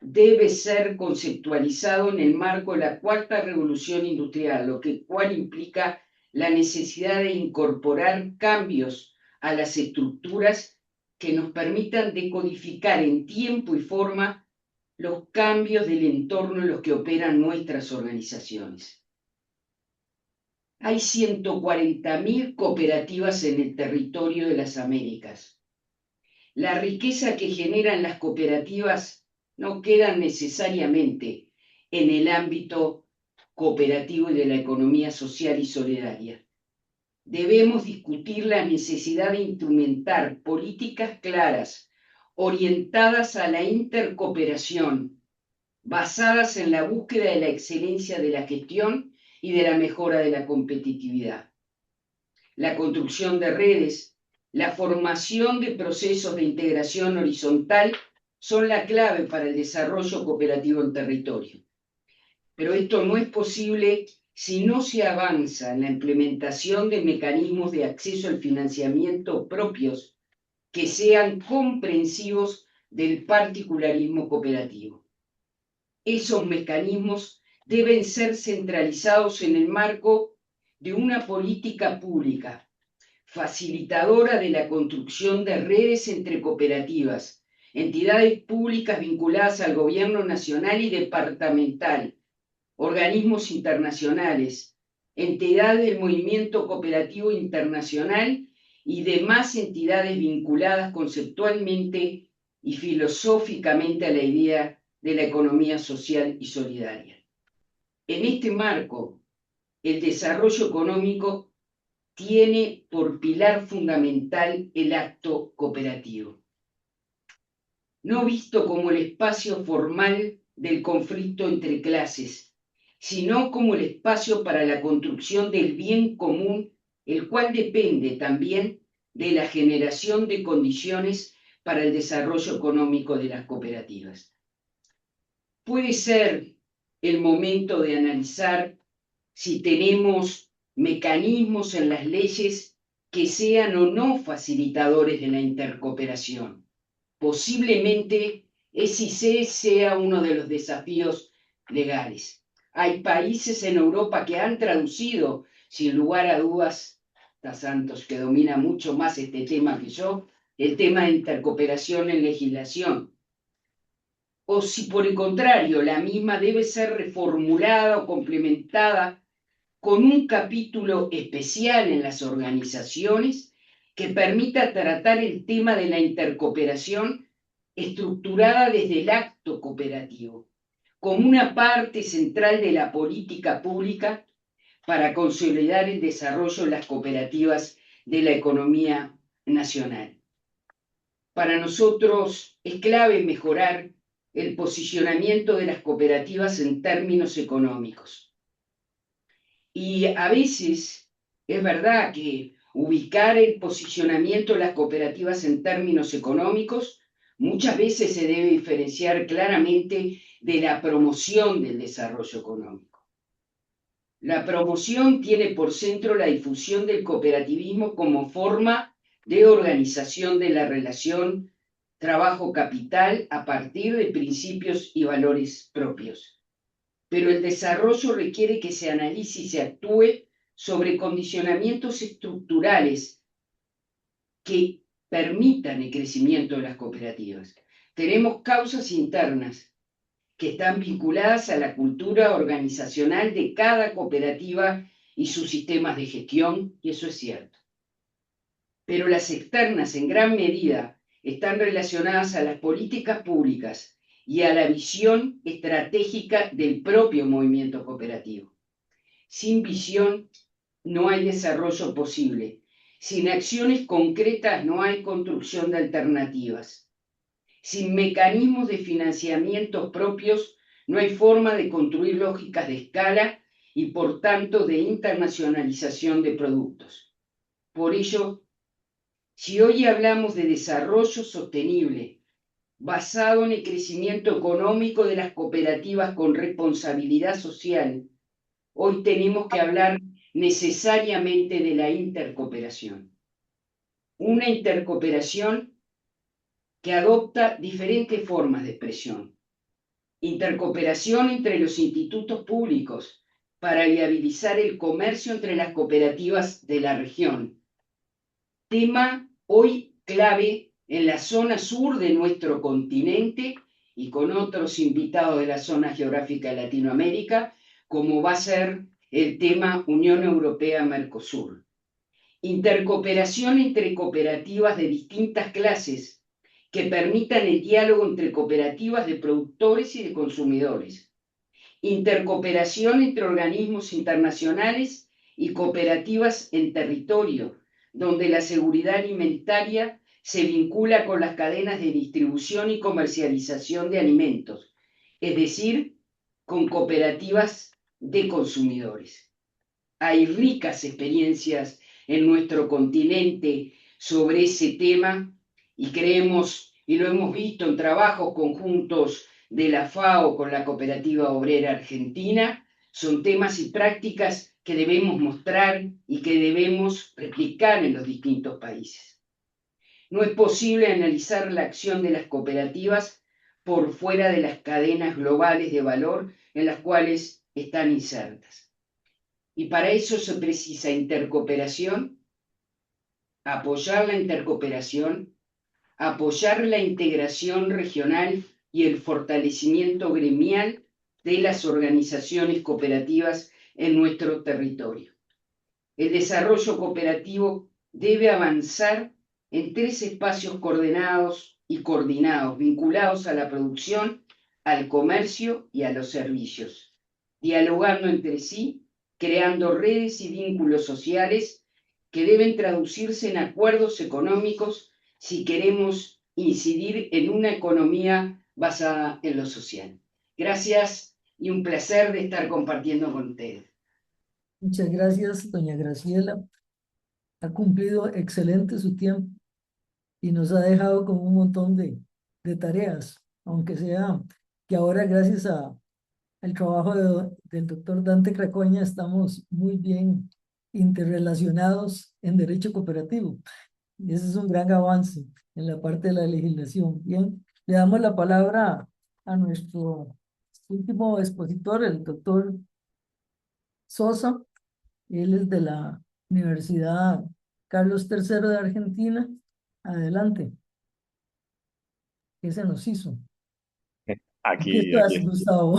debe ser conceptualizado en el marco de la cuarta revolución industrial, lo cual implica la necesidad de incorporar cambios a las estructuras que nos permitan decodificar en tiempo y forma los cambios del entorno en los que operan nuestras organizaciones. Hay 140.000 cooperativas en el territorio de las Américas. La riqueza que generan las cooperativas no queda necesariamente en el ámbito cooperativo y de la economía social y solidaria. Debemos discutir la necesidad de instrumentar políticas claras, orientadas a la intercooperación, basadas en la búsqueda de la excelencia de la gestión y de la mejora de la competitividad. La construcción de redes, la formación de procesos de integración horizontal son la clave para el desarrollo cooperativo en territorio. Pero esto no es posible si no se avanza en la implementación de mecanismos de acceso al financiamiento propios que sean comprensivos del particularismo cooperativo. Esos mecanismos deben ser centralizados en el marco de una política pública, facilitadora de la construcción de redes entre cooperativas, entidades públicas vinculadas al gobierno nacional y departamental, organismos internacionales, entidades del movimiento cooperativo internacional y demás entidades vinculadas conceptualmente y filosóficamente a la idea de la economía social y solidaria. En este marco, el desarrollo económico tiene por pilar fundamental el acto cooperativo. No visto como el espacio formal del conflicto entre clases, sino como el espacio para la construcción del bien común, el cual depende también de la generación de condiciones para el desarrollo económico de las cooperativas. Puede ser el momento de analizar si tenemos mecanismos en las leyes que sean o no facilitadores de la intercooperación. Posiblemente ese sea uno de los desafíos legales. Hay países en Europa que han traducido, sin lugar a dudas, Santos, que domina mucho más este tema que yo, el tema de intercooperación en legislación. O si por el contrario la misma debe ser reformulada o complementada con un capítulo especial en las organizaciones que permita tratar el tema de la intercooperación estructurada desde el acto cooperativo, como una parte central de la política pública para consolidar el desarrollo de las cooperativas de la economía nacional. Para nosotros es clave mejorar el posicionamiento de las cooperativas en términos económicos. Y a veces es verdad que ubicar el posicionamiento de las cooperativas en términos económicos muchas veces se debe diferenciar claramente de la promoción del desarrollo económico. La promoción tiene por centro la difusión del cooperativismo como forma de organización de la relación trabajo-capital a partir de principios y valores propios. Pero el desarrollo requiere que se analice y se actúe sobre condicionamientos estructurales que permitan el crecimiento de las cooperativas. Tenemos causas internas que están vinculadas a la cultura organizacional de cada cooperativa y sus sistemas de gestión, y eso es cierto. Pero las externas, en gran medida, están relacionadas a las políticas públicas y a la visión estratégica del propio movimiento cooperativo. Sin visión no hay desarrollo posible. Sin acciones concretas no hay construcción de alternativas. Sin mecanismos de financiamiento propios no hay forma de construir lógicas de escala y, por tanto, de internacionalización de productos. Por ello, si hoy hablamos de desarrollo sostenible, basado en el crecimiento económico de las cooperativas con responsabilidad social, hoy tenemos que hablar necesariamente de la intercooperación. Una intercooperación que adopta diferentes formas de expresión. Intercooperación entre los institutos públicos para viabilizar el comercio entre las cooperativas de la región. Tema hoy clave en la zona sur de nuestro continente y con otros invitados de la zona geográfica de Latinoamérica, como va a ser el tema Unión Europea-Mercosur. Intercooperación entre cooperativas de distintas clases que permitan el diálogo entre cooperativas de productores y de consumidores. Intercooperación entre organismos internacionales y cooperativas en territorio, donde la seguridad alimentaria se vincula con las cadenas de distribución y comercialización de alimentos, es decir, con cooperativas de consumidores. Hay ricas experiencias en nuestro continente sobre ese tema y creemos, y lo hemos visto en trabajos conjuntos de la FAO con la Cooperativa Obrera Argentina, son temas y prácticas que debemos mostrar y que debemos replicar en los distintos países. No es posible analizar la acción de las cooperativas por fuera de las cadenas globales de valor en las cuales están insertas. Y para eso se precisa intercooperación, apoyar la intercooperación, apoyar la integración regional y el fortalecimiento gremial de las organizaciones cooperativas en nuestro territorio. El desarrollo cooperativo debe avanzar en 3 espacios coordenados y coordinados, vinculados a la producción, al comercio y a los servicios, dialogando entre sí, creando redes y vínculos sociales que deben traducirse en acuerdos económicos si queremos incidir en una economía basada en lo social. Gracias y un placer de estar compartiendo con ustedes. Muchas gracias, doña Graciela. Ha cumplido excelente su tiempo y nos ha dejado con un montón de tareas, aunque sea que ahora gracias al trabajo del doctor Dante Cracoña estamos muy bien interrelacionados en derecho cooperativo. Y ese es un gran avance en la parte de la legislación. Bien, le damos la palabra a nuestro último expositor, el doctor Sosa. Él es de la Universidad Carlos III de Argentina. Adelante. ¿Qué se nos hizo? Aquí Aquí, estás, Gustavo.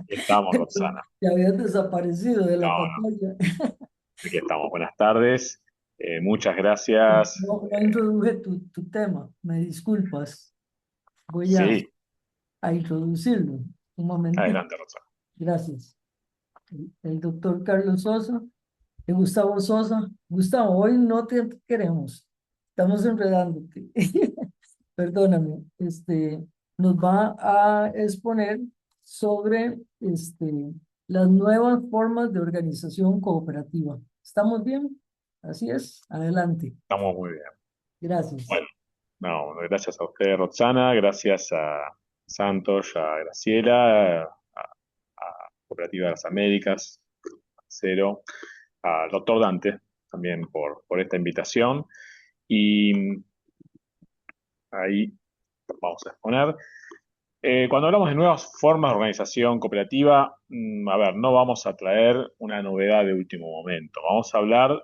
estamos, Roxana. Te habías desaparecido de la No, pantalla. aquí estamos. Buenas tardes. Muchas gracias. No introduje tu tema. Me disculpas. Voy Sí, a introducirlo. Un momentito. adelante, Roxana. Gracias. El doctor Carlos Sosa y Gustavo Sosa. Gustavo, hoy no te queremos. Estamos enredándote. Perdóname. Nos va a exponer sobre las nuevas formas de organización cooperativa. ¿Estamos bien? Así es. Adelante. Estamos muy bien. Gracias. Bueno, no, gracias a usted, Roxana. Gracias a Santos, a Graciela, a Cooperativa de las Américas, Cero, al doctor Dante también por esta invitación. Y ahí vamos a exponer. Cuando hablamos de nuevas formas de organización cooperativa, a ver, no vamos a traer una novedad de último momento. Vamos a hablar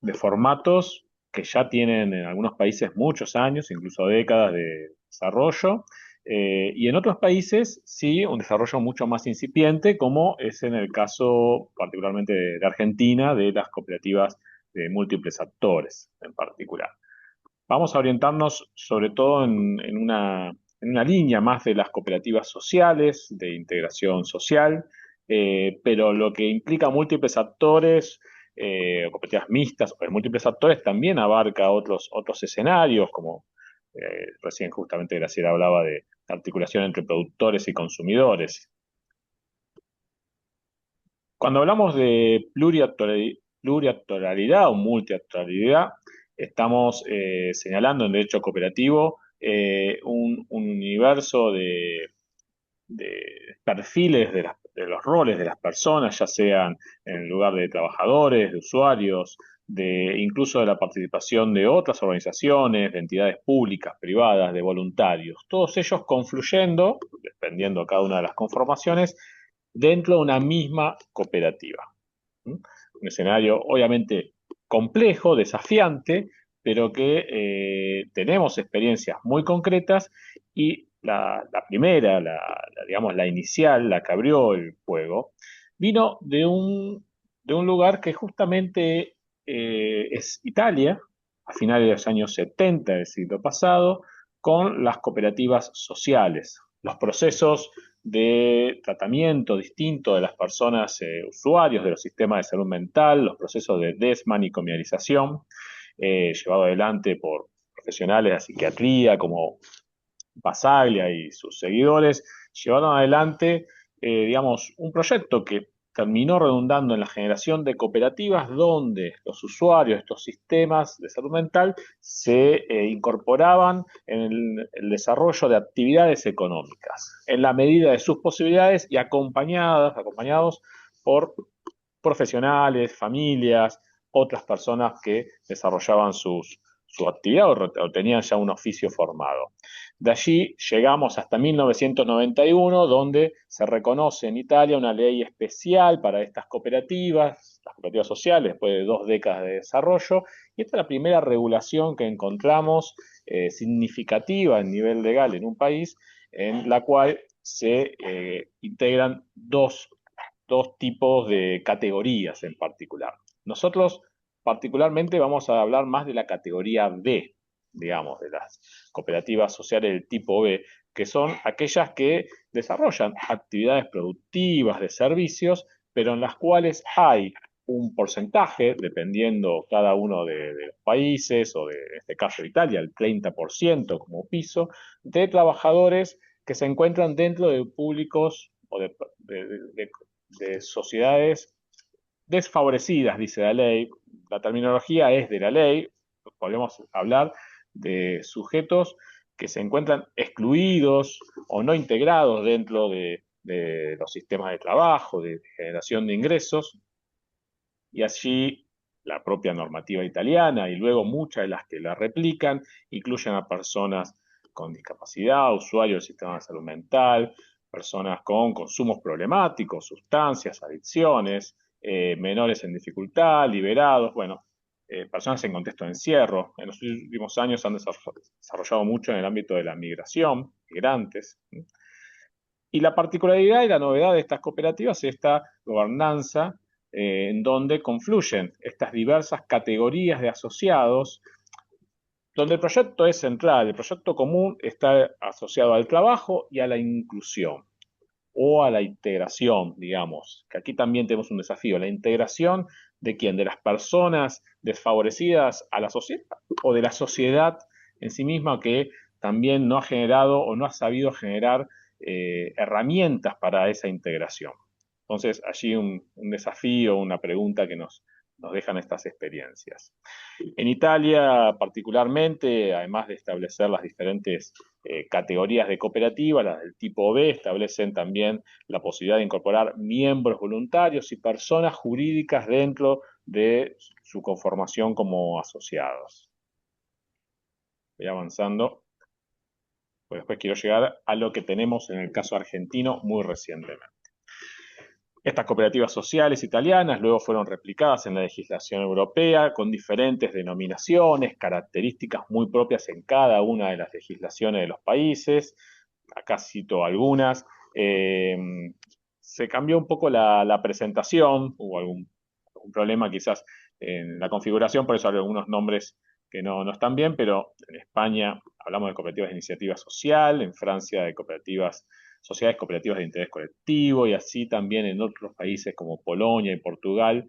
de formatos que ya tienen en algunos países muchos años, incluso décadas de desarrollo, y en otros países sí, un desarrollo mucho más incipiente, como es en el caso particularmente de Argentina, de las cooperativas de múltiples actores en particular. Vamos a orientarnos sobre todo en una línea más de las cooperativas sociales, de integración social, pero lo que implica múltiples actores, cooperativas mixtas o de múltiples actores, también abarca otros escenarios, como recién justamente Graciela hablaba de articulación entre productores y consumidores. Cuando hablamos de pluriactorialidad o multiactorialidad, estamos señalando en derecho cooperativo un universo de perfiles de los roles de las personas, ya sean en el lugar de trabajadores, de usuarios, incluso de la participación de otras organizaciones, de entidades públicas, privadas, de voluntarios, todos ellos confluyendo, dependiendo de cada una de las conformaciones, dentro de una misma cooperativa. Un escenario obviamente complejo, desafiante, pero que tenemos experiencias muy concretas y la primera, digamos, la inicial, la que abrió el juego, vino de un lugar que justamente es Italia, a finales de los años 70 del siglo pasado, con las cooperativas sociales. Los procesos de tratamiento distinto de las personas usuarios de los sistemas de salud mental, los procesos de desmanicomialización, llevado adelante por profesionales de la psiquiatría como Basaglia y sus seguidores, llevaron adelante, digamos, un proyecto que terminó redundando en la generación de cooperativas donde los usuarios de estos sistemas de salud mental se incorporaban en el desarrollo de actividades económicas, en la medida de sus posibilidades y acompañados por profesionales, familias, otras personas que desarrollaban su actividad o tenían ya un oficio formado. De allí llegamos hasta 1991, donde se reconoce en Italia una ley especial para estas cooperativas, las cooperativas sociales, después de 2 décadas de desarrollo, y esta es la primera regulación que encontramos significativa en nivel legal en un país, en la cual se integran dos tipos de categorías en particular. Nosotros particularmente vamos a hablar más de la categoría B, digamos, de las cooperativas sociales del tipo B, que son aquellas que desarrollan actividades productivas de servicios, pero en las cuales hay un porcentaje, dependiendo cada uno de los países, o en este caso de Italia, el 30% como piso, de trabajadores que se encuentran dentro de públicos o de sociedades desfavorecidas, dice la ley. La terminología es de la ley. Podemos hablar de sujetos que se encuentran excluidos o no integrados dentro de los sistemas de trabajo, de generación de ingresos, y allí la propia normativa italiana y luego muchas de las que la replican incluyen a personas con discapacidad, usuarios del sistema de salud mental, personas con consumos problemáticos, sustancias, adicciones, menores en dificultad, liberados, bueno, personas en contexto de encierro. En los últimos años han desarrollado mucho en el ámbito de la migración, migrantes. Y la particularidad y la novedad de estas cooperativas es esta gobernanza en donde confluyen estas diversas categorías de asociados, donde el proyecto es central, el proyecto común está asociado al trabajo y a la inclusión o a la integración, digamos, que aquí también tenemos un desafío, la integración de quién, de las personas desfavorecidas a la sociedad o de la sociedad en sí misma que también no ha generado o no ha sabido generar herramientas para esa integración. Entonces, allí un desafío, una pregunta que nos dejan estas experiencias. En Italia, particularmente, además de establecer las diferentes categorías de cooperativa, las del tipo B, establecen también la posibilidad de incorporar miembros voluntarios y personas jurídicas dentro de su conformación como asociados. Voy avanzando, pues después quiero llegar a lo que tenemos en el caso argentino muy recientemente. Estas cooperativas sociales italianas luego fueron replicadas en la legislación europea con diferentes denominaciones, características muy propias en cada una de las legislaciones de los países. Acá cito algunas. Se cambió un poco la presentación, hubo algún problema quizás en la configuración, por eso hay algunos nombres que no están bien, pero en España hablamos de cooperativas de iniciativa social, en Francia de sociedades cooperativas de interés colectivo, y así también en otros países como Polonia y Portugal,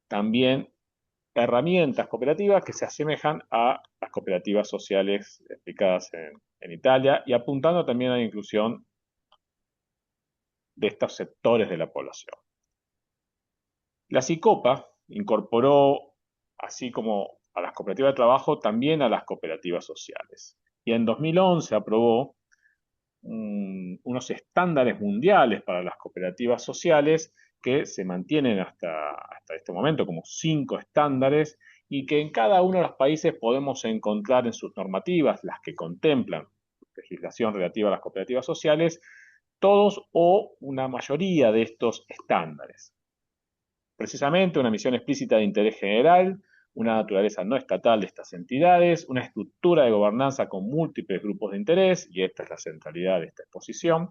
también herramientas cooperativas que se asemejan a las cooperativas sociales explicadas en Italia y apuntando también a la inclusión de estos sectores de la población. La SICOPA incorporó, así como a las cooperativas de trabajo, también a las cooperativas sociales. Y en 2011 aprobó unos estándares mundiales para las cooperativas sociales que se mantienen hasta este momento como 5 estándares y que en cada uno de los países podemos encontrar en sus normativas, las que contemplan legislación relativa a las cooperativas sociales, todos o una mayoría de estos estándares. Precisamente una misión explícita de interés general, una naturaleza no estatal de estas entidades, una estructura de gobernanza con múltiples grupos de interés, y esta es la centralidad de esta exposición,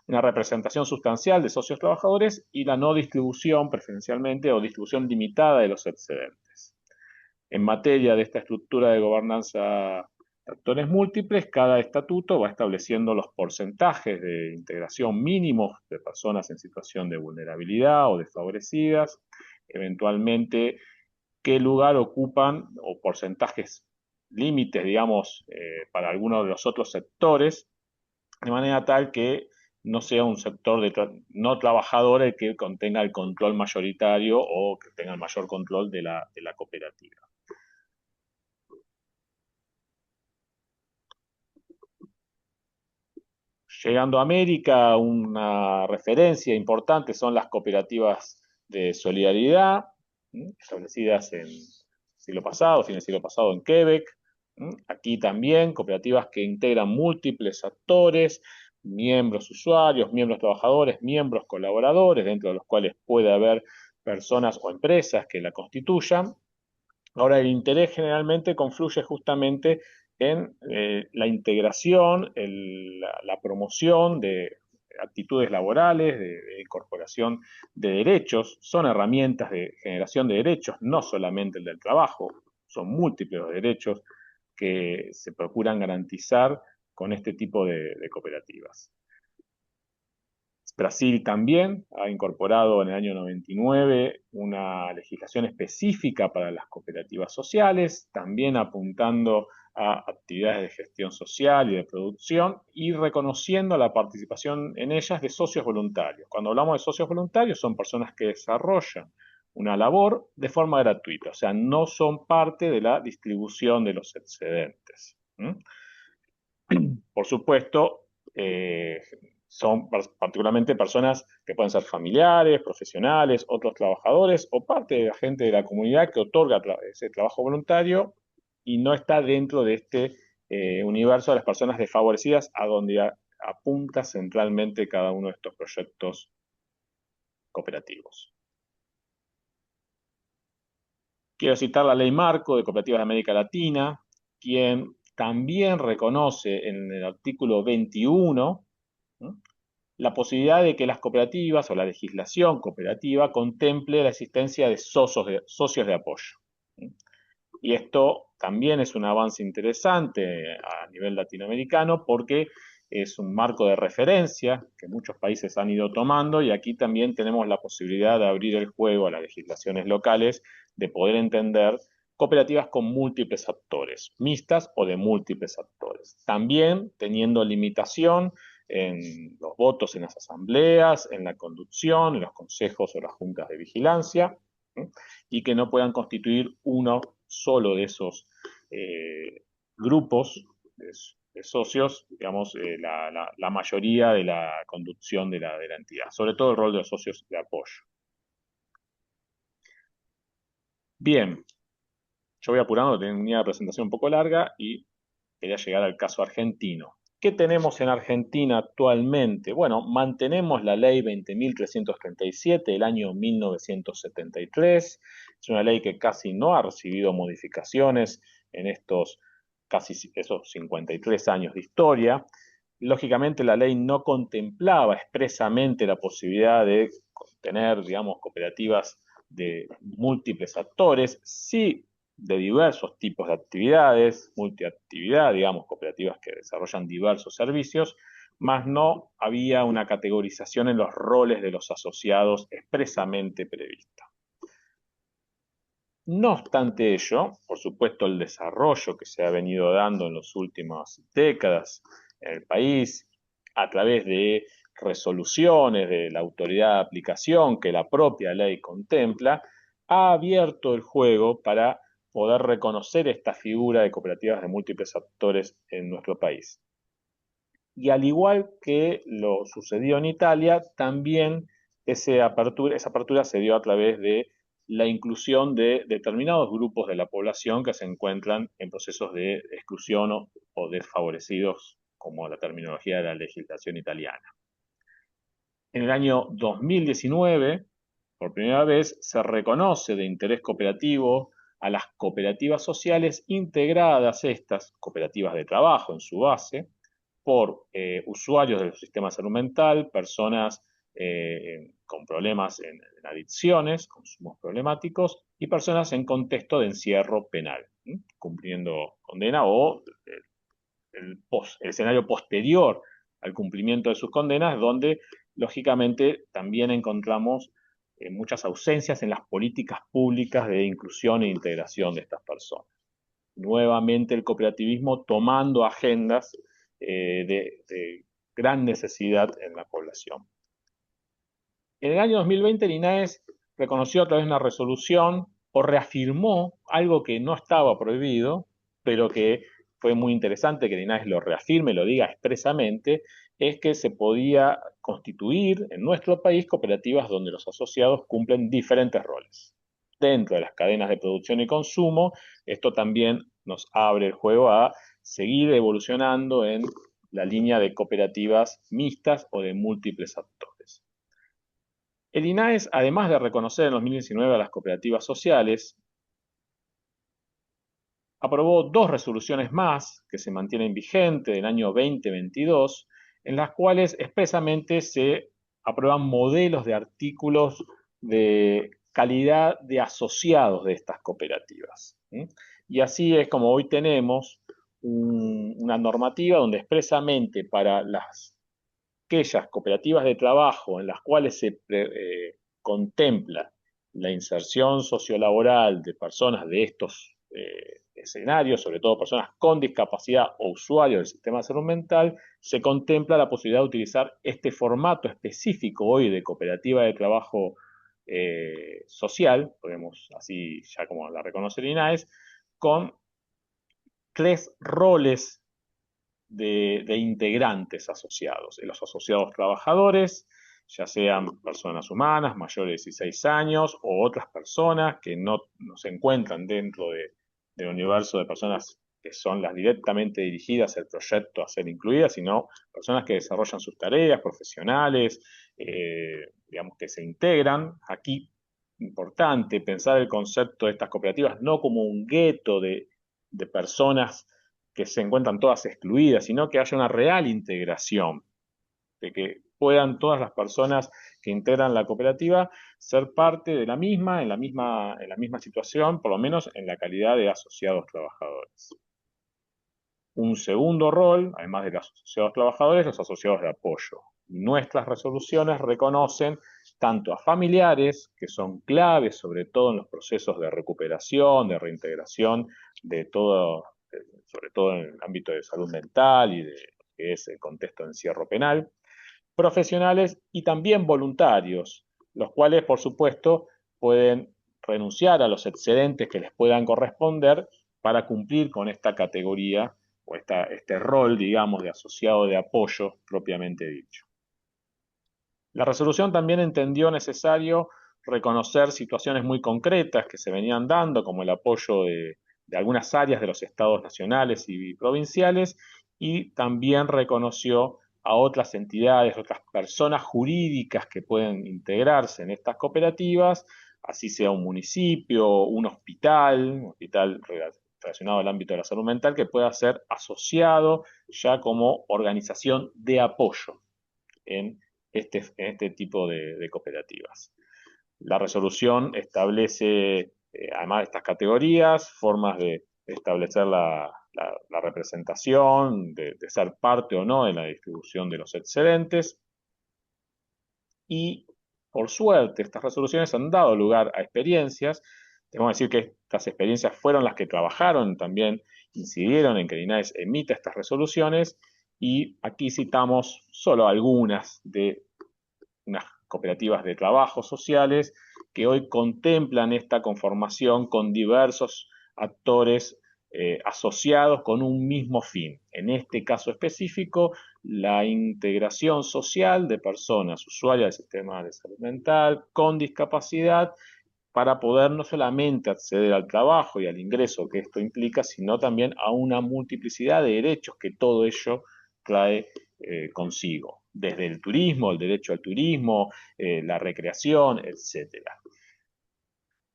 una representación sustancial de socios trabajadores y la no distribución preferencialmente o distribución limitada de los excedentes. En materia de esta estructura de gobernanza de actores múltiples, cada estatuto va estableciendo los porcentajes de integración mínimos de personas en situación de vulnerabilidad o desfavorecidas, eventualmente qué lugar ocupan o porcentajes límites, digamos, para algunos de los otros sectores, de manera tal que no sea un sector no trabajador el que contenga el control mayoritario o que tenga el mayor control de la cooperativa. Llegando a América, una referencia importante son las cooperativas de solidaridad, establecidas en el siglo pasado, fin del siglo pasado en Quebec. Aquí también cooperativas que integran múltiples actores, miembros usuarios, miembros trabajadores, miembros colaboradores, dentro de los cuales puede haber personas o empresas que la constituyan. Ahora, el interés generalmente confluye justamente en la integración, la promoción de actitudes laborales, de incorporación de derechos. Son herramientas de generación de derechos, no solamente el del trabajo, son múltiples los derechos que se procuran garantizar con este tipo de cooperativas. Brasil también ha incorporado en el año 99 una legislación específica para las cooperativas sociales, también apuntando a actividades de gestión social y de producción y reconociendo la participación en ellas de socios voluntarios. Cuando hablamos de socios voluntarios son personas que desarrollan una labor de forma gratuita, o sea, no son parte de la distribución de los excedentes. Por supuesto, son particularmente personas que pueden ser familiares, profesionales, otros trabajadores o parte de la gente de la comunidad que otorga ese trabajo voluntario y no está dentro de este universo de las personas desfavorecidas a donde apunta centralmente cada uno de estos proyectos cooperativos. Quiero citar la Ley Marco de Cooperativas de América Latina, quien también reconoce en el artículo 21 la posibilidad de que las cooperativas o la legislación cooperativa contemple la existencia de socios de apoyo. Y esto también es un avance interesante a nivel latinoamericano porque es un marco de referencia que muchos países han ido tomando y aquí también tenemos la posibilidad de abrir el juego a las legislaciones locales, de poder entender cooperativas con múltiples actores, mixtas o de múltiples actores. También teniendo limitación en los votos en las asambleas, en la conducción, en los consejos o las juntas de vigilancia, y que no puedan constituir uno solo de esos grupos de socios, digamos, la mayoría de la conducción de la entidad, sobre todo el rol de los socios de apoyo. Bien, yo voy apurando, tenía una presentación un poco larga y quería llegar al caso argentino. ¿Qué tenemos en Argentina actualmente? Bueno, mantenemos la ley 20.337 del año 1973. Es una ley que casi no ha recibido modificaciones en estos casi esos 53 años de historia. Lógicamente la ley no contemplaba expresamente la posibilidad de tener, digamos, cooperativas de múltiples actores, sí de diversos tipos de actividades, multiactividad, digamos, cooperativas que desarrollan diversos servicios, más no había una categorización en los roles de los asociados expresamente prevista. No obstante ello, por supuesto el desarrollo que se ha venido dando en las últimas décadas en el país, a través de resoluciones de la autoridad de aplicación que la propia ley contempla, ha abierto el juego para poder reconocer esta figura de cooperativas de múltiples actores en nuestro país. Y al igual que lo sucedió en Italia, también esa apertura se dio a través de la inclusión de determinados grupos de la población que se encuentran en procesos de exclusión o desfavorecidos, como la terminología de la legislación italiana. En el año 2019, por primera vez, se reconoce de interés cooperativo a las cooperativas sociales integradas, estas cooperativas de trabajo en su base, por usuarios del sistema de salud mental, personas con problemas en adicciones, consumos problemáticos, y personas en contexto de encierro penal, cumpliendo condena o el escenario posterior al cumplimiento de sus condenas, donde lógicamente también encontramos muchas ausencias en las políticas públicas de inclusión e integración de estas personas. Nuevamente el cooperativismo tomando agendas de gran necesidad en la población. En el año 2020 el INAES reconoció a través de una resolución o reafirmó algo que no estaba prohibido, pero que fue muy interesante que el INAES lo reafirme, lo diga expresamente, es que se podía constituir en nuestro país cooperativas donde los asociados cumplen diferentes roles. Dentro de las cadenas de producción y consumo, esto también nos abre el juego a seguir evolucionando en la línea de cooperativas mixtas o de múltiples actores. El INAES, además de reconocer en 2019 a las cooperativas sociales, aprobó 2 resoluciones más que se mantienen vigentes del año 2022, en las cuales expresamente se aprueban modelos de artículos de calidad de asociados de estas cooperativas. Y así es como hoy tenemos una normativa donde expresamente para aquellas cooperativas de trabajo en las cuales se contempla la inserción sociolaboral de personas de escenarios, sobre todo personas con discapacidad o usuarios del sistema de salud mental, se contempla la posibilidad de utilizar este formato específico hoy de cooperativa de trabajo social, podemos así ya como la reconoce el INAES, con 3 roles de integrantes asociados. Los asociados trabajadores, ya sean personas humanas mayores de 16 años o otras personas que no se encuentran dentro del universo de personas que son las directamente dirigidas al proyecto a ser incluidas, sino personas que desarrollan sus tareas profesionales, digamos que se integran. Aquí, importante pensar el concepto de estas cooperativas no como un gueto de personas que se encuentran todas excluidas, sino que haya una real integración, de que puedan todas las personas que integran la cooperativa ser parte de la misma, en la misma situación, por lo menos en la calidad de asociados trabajadores. Un segundo rol, además de los asociados trabajadores, los asociados de apoyo. Nuestras resoluciones reconocen tanto a familiares, que son claves, sobre todo en los procesos de recuperación, de reintegración, de todo, sobre todo en el ámbito de salud mental y de lo que es el contexto de encierro penal, profesionales y también voluntarios, los cuales, por supuesto, pueden renunciar a los excedentes que les puedan corresponder para cumplir con esta categoría o este rol, digamos, de asociado de apoyo propiamente dicho. La resolución también entendió necesario reconocer situaciones muy concretas que se venían dando, como el apoyo de algunas áreas de los estados nacionales y provinciales, y también reconoció a otras entidades, otras personas jurídicas que pueden integrarse en estas cooperativas, así sea un municipio, un hospital relacionado al ámbito de la salud mental, que pueda ser asociado ya como organización de apoyo en este tipo de cooperativas. La resolución establece, además de estas categorías, formas de establecer la representación, de ser parte o no en la distribución de los excedentes. Y, por suerte, estas resoluciones han dado lugar a experiencias. Debemos decir que estas experiencias fueron las que trabajaron, también incidieron en que el INAES emita estas resoluciones, y aquí citamos solo algunas de unas cooperativas de trabajo sociales que hoy contemplan esta conformación con diversos actores asociados con un mismo fin. En este caso específico, la integración social de personas usuarias del sistema de salud mental con discapacidad para poder no solamente acceder al trabajo y al ingreso que esto implica, sino también a una multiplicidad de derechos que todo ello trae consigo, desde el turismo, el derecho al turismo, la recreación, etc.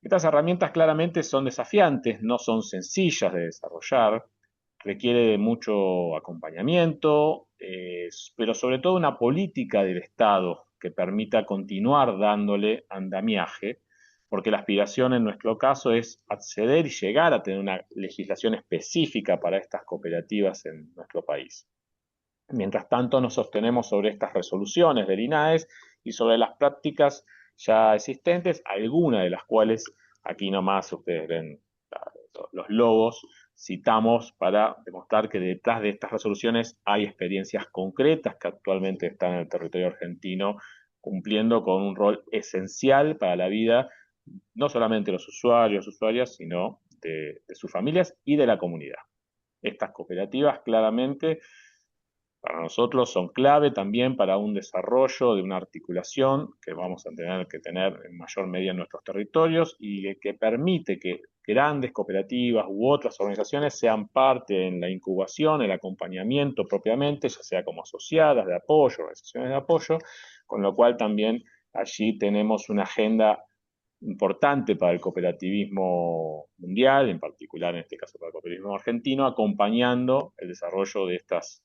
Estas herramientas claramente son desafiantes, no son sencillas de desarrollar, requiere de mucho acompañamiento, pero sobre todo una política del Estado que permita continuar dándole andamiaje, porque la aspiración en nuestro caso es acceder y llegar a tener una legislación específica para estas cooperativas en nuestro país. Mientras tanto, nos sostenemos sobre estas resoluciones del INAES y sobre las prácticas ya existentes, algunas de las cuales aquí nomás ustedes ven los logos, citamos para demostrar que detrás de estas resoluciones hay experiencias concretas que actualmente están en el territorio argentino cumpliendo con un rol esencial para la vida, no solamente de los usuarios, usuarias, sino de sus familias y de la comunidad. Estas cooperativas claramente para nosotros son clave también para un desarrollo de una articulación que vamos a tener que tener en mayor medida en nuestros territorios y que permite que grandes cooperativas u otras organizaciones sean parte en la incubación, el acompañamiento propiamente, ya sea como asociadas de apoyo, organizaciones de apoyo, con lo cual también allí tenemos una agenda importante para el cooperativismo mundial, en particular en este caso para el cooperativismo argentino, acompañando el desarrollo de estas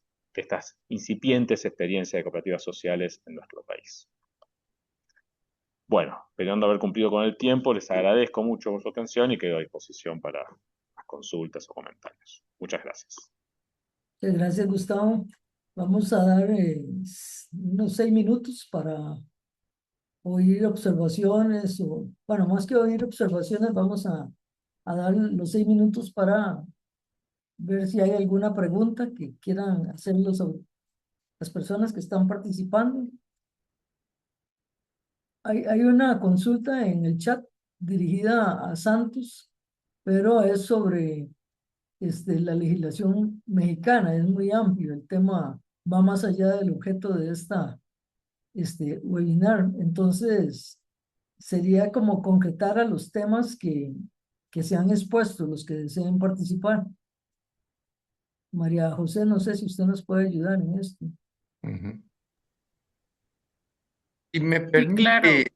incipientes experiencias de cooperativas sociales en nuestro país. Bueno, esperando haber cumplido con el tiempo, les agradezco mucho por su atención y quedo a disposición para las consultas o comentarios. Muchas gracias. Muchas gracias, Gustavo. Vamos a dar unos 6 minutos para oír observaciones, o bueno, más que oír observaciones, vamos a a dar los 6 minutos para ver si hay alguna pregunta que quieran hacer las personas que están participando. Hay una consulta en el chat dirigida a Santos, pero es sobre la legislación mexicana. Es muy amplio, el tema va más allá del objeto de esta webinar. Entonces, sería como concretar a los temas que se han expuesto, los que deseen participar. María José, no sé si usted nos puede ayudar en esto. Ujú. Si me Sí, claro. permite,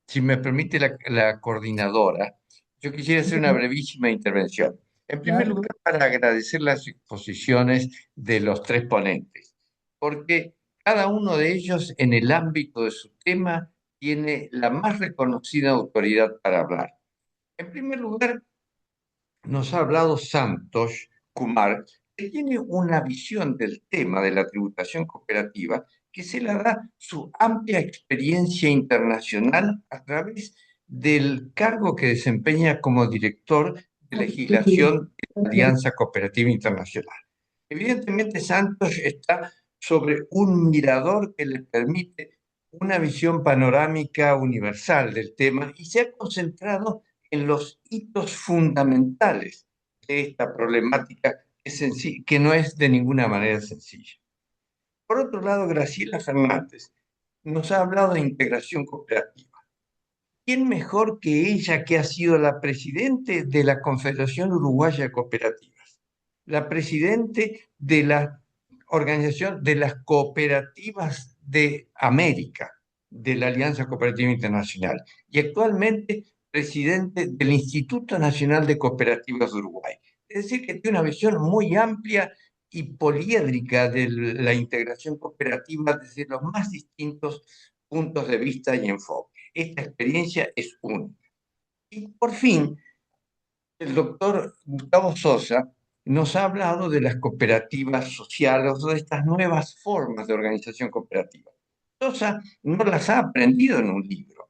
si me permite la coordinadora, yo quisiera hacer una brevísima intervención. En primer Claro. lugar, para agradecer las exposiciones de los tres ponentes, porque cada uno de ellos en el ámbito de su tema tiene la más reconocida autoridad para hablar. En primer lugar, nos ha hablado Santosh Kumar, que tiene una visión del tema de la tributación cooperativa que se le da su amplia experiencia internacional a través del cargo que desempeña como director de legislación de la Alianza Cooperativa Internacional. Evidentemente, Santosh está sobre un mirador que le permite una visión panorámica universal del tema y se ha concentrado en los hitos fundamentales de esta problemática que no es de ninguna manera sencilla. Por otro lado, Graciela Fernández nos ha hablado de integración cooperativa. ¿Quién mejor que ella, que ha sido la presidente de la Confederación Uruguaya de Cooperativas, la presidente de la Organización de las Cooperativas de América, de la Alianza Cooperativa Internacional, y actualmente presidente del Instituto Nacional de Cooperativas de Uruguay? Es decir, que tiene una visión muy amplia y poliédrica de la integración cooperativa desde los más distintos puntos de vista y enfoque. Esta experiencia es única. Y por fin, el doctor Gustavo Sosa nos ha hablado de las cooperativas sociales o de estas nuevas formas de organización cooperativa. Sosa no las ha aprendido en un libro.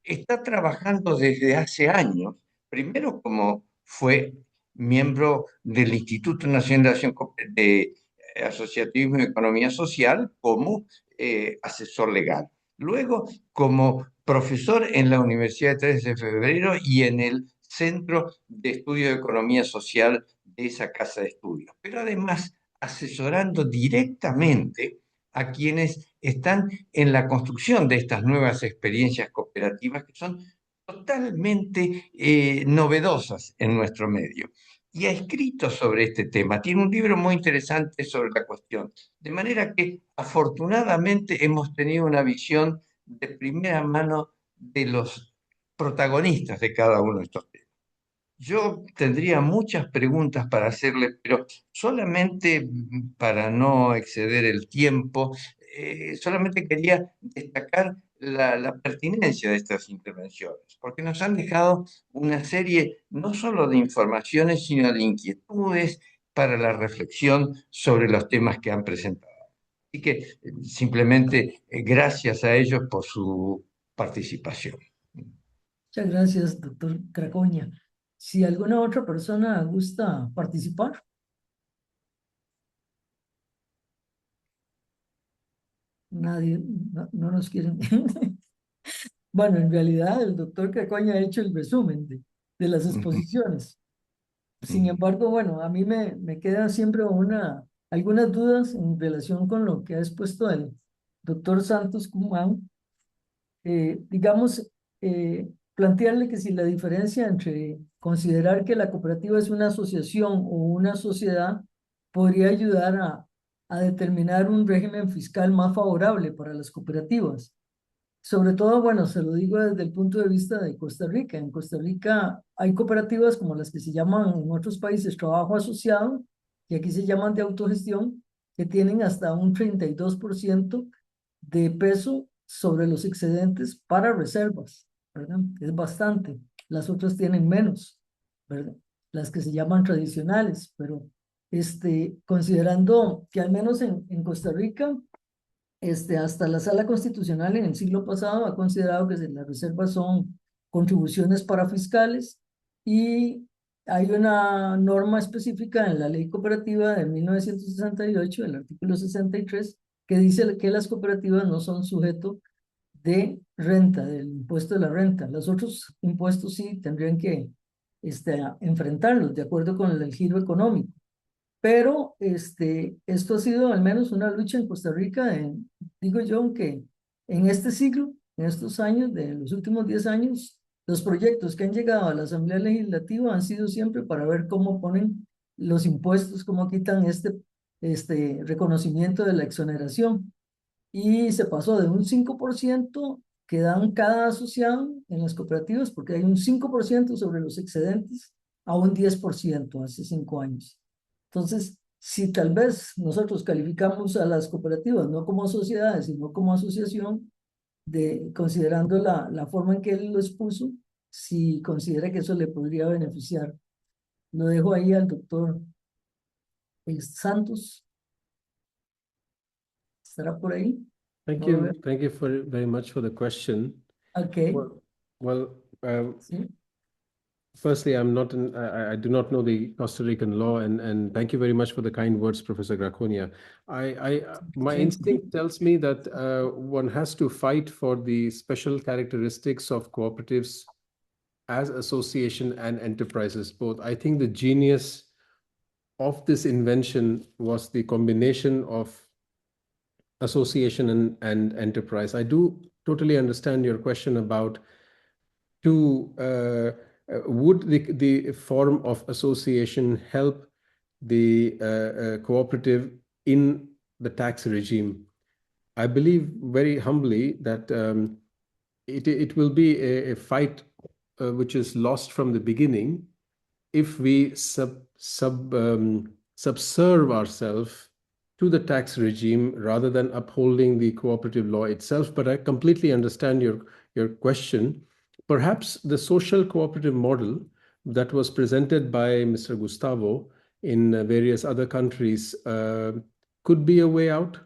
Está trabajando desde hace años, primero como fue miembro del Instituto Nacional de Asociativismo y Economía Social como asesor legal. Luego, como profesor en la Universidad de 13 de Febrero y en el Centro de Estudio de Economía Social de esa casa de estudios. Pero además, asesorando directamente a quienes están en la construcción de estas nuevas experiencias cooperativas que son totalmente novedosas en nuestro medio. Y ha escrito sobre este tema. Tiene un libro muy interesante sobre la cuestión. De manera que afortunadamente hemos tenido una visión de primera mano de los protagonistas de cada uno de estos temas. Yo tendría muchas preguntas para hacerle, pero solamente para no exceder el tiempo, solamente quería destacar la pertinencia de estas intervenciones, porque nos han dejado una serie no solo de informaciones, sino de inquietudes para la reflexión sobre los temas que han presentado. Así que simplemente gracias a ellos por su participación. Muchas gracias, doctor Cracoña. Si alguna otra persona gusta participar. Nadie, no nos quieren. Bueno, en realidad el doctor Cracoña ha hecho el resumen de las exposiciones. Sin embargo, bueno, a mí me queda siempre algunas dudas en relación con lo que ha expuesto el doctor Santos Kumán. Digamos, plantearle que si la diferencia entre considerar que la cooperativa es una asociación o una sociedad podría ayudar a determinar un régimen fiscal más favorable para las cooperativas. Sobre todo, bueno, se lo digo desde el punto de vista de Costa Rica. En Costa Rica hay cooperativas como las que se llaman en otros países trabajo asociado, y aquí se llaman de autogestión, que tienen hasta un 32% de peso sobre los excedentes para reservas, ¿verdad? Es bastante. Las otras tienen menos, ¿verdad? Las que se llaman tradicionales, pero considerando que al menos en Costa Rica, hasta la Sala Constitucional en el siglo pasado ha considerado que las reservas son contribuciones para fiscales y hay una norma específica en la ley cooperativa de 1968, el artículo 63, que dice que las cooperativas no son sujeto de renta, del impuesto de la renta. Los otros impuestos sí tendrían que enfrentarlos de acuerdo con el giro económico. Pero esto ha sido al menos una lucha en Costa Rica, digo yo, que en este siglo, en estos años, de los últimos 10 años, los proyectos que han llegado a la Asamblea Legislativa han sido siempre para ver cómo ponen los impuestos, cómo quitan este reconocimiento de la exoneración. Y se pasó de un 5% que dan cada asociado en las cooperativas, porque hay un 5% sobre los excedentes, a un 10% hace 5 años. Entonces, si tal vez nosotros calificamos a las cooperativas no como sociedades, sino como asociación, considerando la forma en que él lo expuso, si considera que eso le podría beneficiar. Lo dejo ahí al doctor Santos. ¿Estará por ahí? Thank No lo you. veo. Thank you very much for the question. Ok, Well, sí. firstly, I do not know the Costa Rican law, and thank you very much for the kind words, Professor Graconia. My Sí. instinct tells me that one has to fight for the special characteristics of cooperatives as association and enterprises both. I think the genius of this invention was the combination of association and enterprise. I do totally understand your question about would the form of association help the cooperative in the tax regime? I believe very humbly that it will be a fight which is lost from the beginning if we subserve ourselves to the tax regime rather than upholding the cooperative law itself. But I completely understand your question. Perhaps the social cooperative model that was presented by Mr. Gustavo in various other countries could be a way out.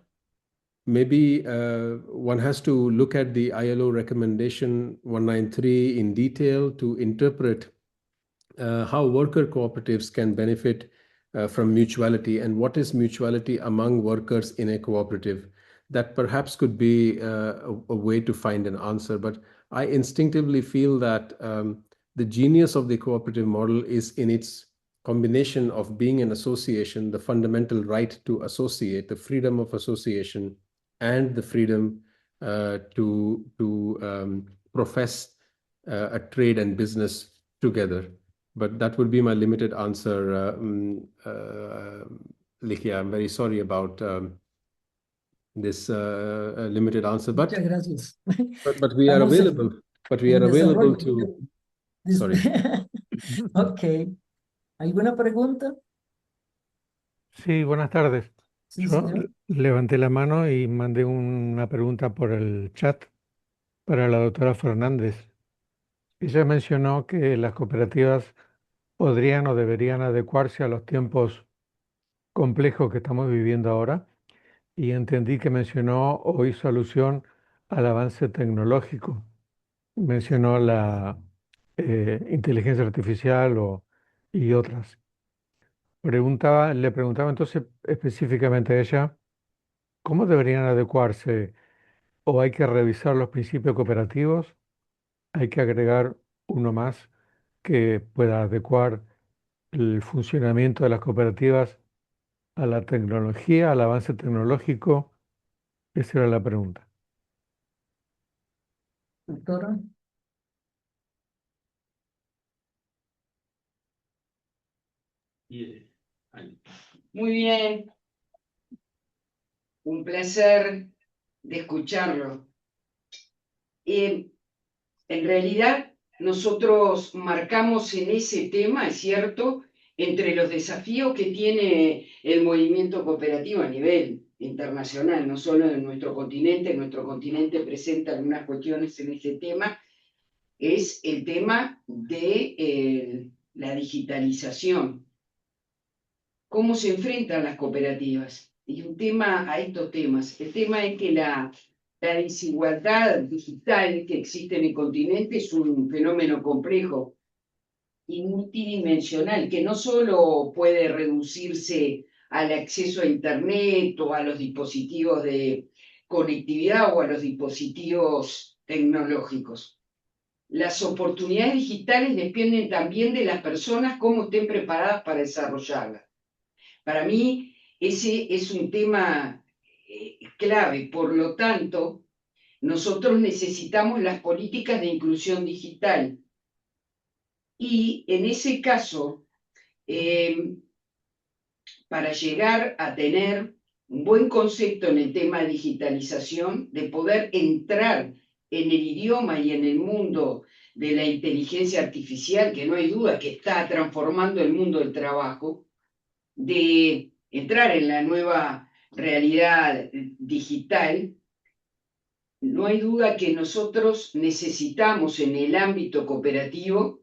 Maybe one has to look at the ILO recommendation 193 in detail to interpret how worker cooperatives can benefit from mutuality and what is mutuality among workers in a cooperative. That perhaps could be a way to find an answer. But I instinctively feel that the genius of the cooperative model is in its combination of being an association, the fundamental right to associate, the freedom of association, and the freedom to profess a trade and business together. But that would be my limited answer, Likia. I'm very sorry about this limited answer, Muchas gracias. but we are Estamos available. But we en are available desarrollo. to. Sorry. Ok. ¿Alguna pregunta? Sí, buenas tardes. Sí, Yo señor. levanté la mano y mandé una pregunta por el chat para la doctora Fernández. Ella mencionó que las cooperativas podrían o deberían adecuarse a los tiempos complejos que estamos viviendo ahora y entendí que mencionó o hizo alusión al avance tecnológico. Mencionó la inteligencia artificial y otras. Le preguntaba entonces específicamente a ella, ¿cómo deberían adecuarse o hay que revisar los principios cooperativos? ¿Hay que agregar uno más que pueda adecuar el funcionamiento de las cooperativas a la tecnología, al avance tecnológico? Esa era la pregunta. Doctora. Muy bien, un placer de escucharlo. En realidad, nosotros marcamos en ese tema, es cierto, entre los desafíos que tiene el movimiento cooperativo a nivel internacional, no solo en nuestro continente presenta algunas cuestiones en ese tema, es el tema de la digitalización. ¿Cómo se enfrentan las cooperativas? Y un tema a estos temas. El tema es que la desigualdad digital que existe en el continente es un fenómeno complejo y multidimensional, que no solo puede reducirse al acceso a Internet o a los dispositivos de conectividad o a los dispositivos tecnológicos. Las oportunidades digitales dependen también de las personas, cómo estén preparadas para desarrollarlas. Para mí, ese es un tema clave. Por lo tanto, nosotros necesitamos las políticas de inclusión digital. Y en ese caso, para llegar a tener un buen concepto en el tema de digitalización, de poder entrar en el idioma y en el mundo de la inteligencia artificial, que no hay duda que está transformando el mundo del trabajo, de entrar en la nueva realidad digital, no hay duda que nosotros necesitamos en el ámbito cooperativo,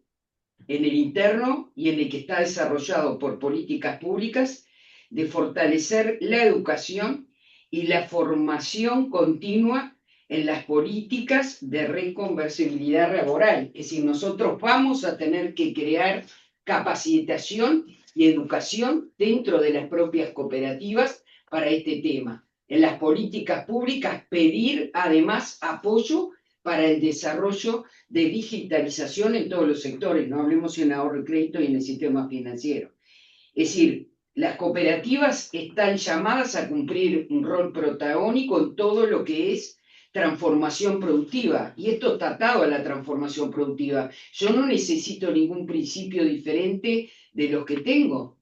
en el interno y en el que está desarrollado por políticas públicas, de fortalecer la educación y la formación continua en las políticas de reconversibilidad laboral. Es decir, nosotros vamos a tener que crear capacitación y educación dentro de las propias cooperativas para este tema. En las políticas públicas, pedir además apoyo para el desarrollo de digitalización en todos los sectores, no hablemos en ahorro y crédito y en el sistema financiero. Es decir, las cooperativas están llamadas a cumplir un rol protagónico en todo lo que es transformación productiva, y esto está atado a la transformación productiva. Yo no necesito ningún principio diferente de los que tengo.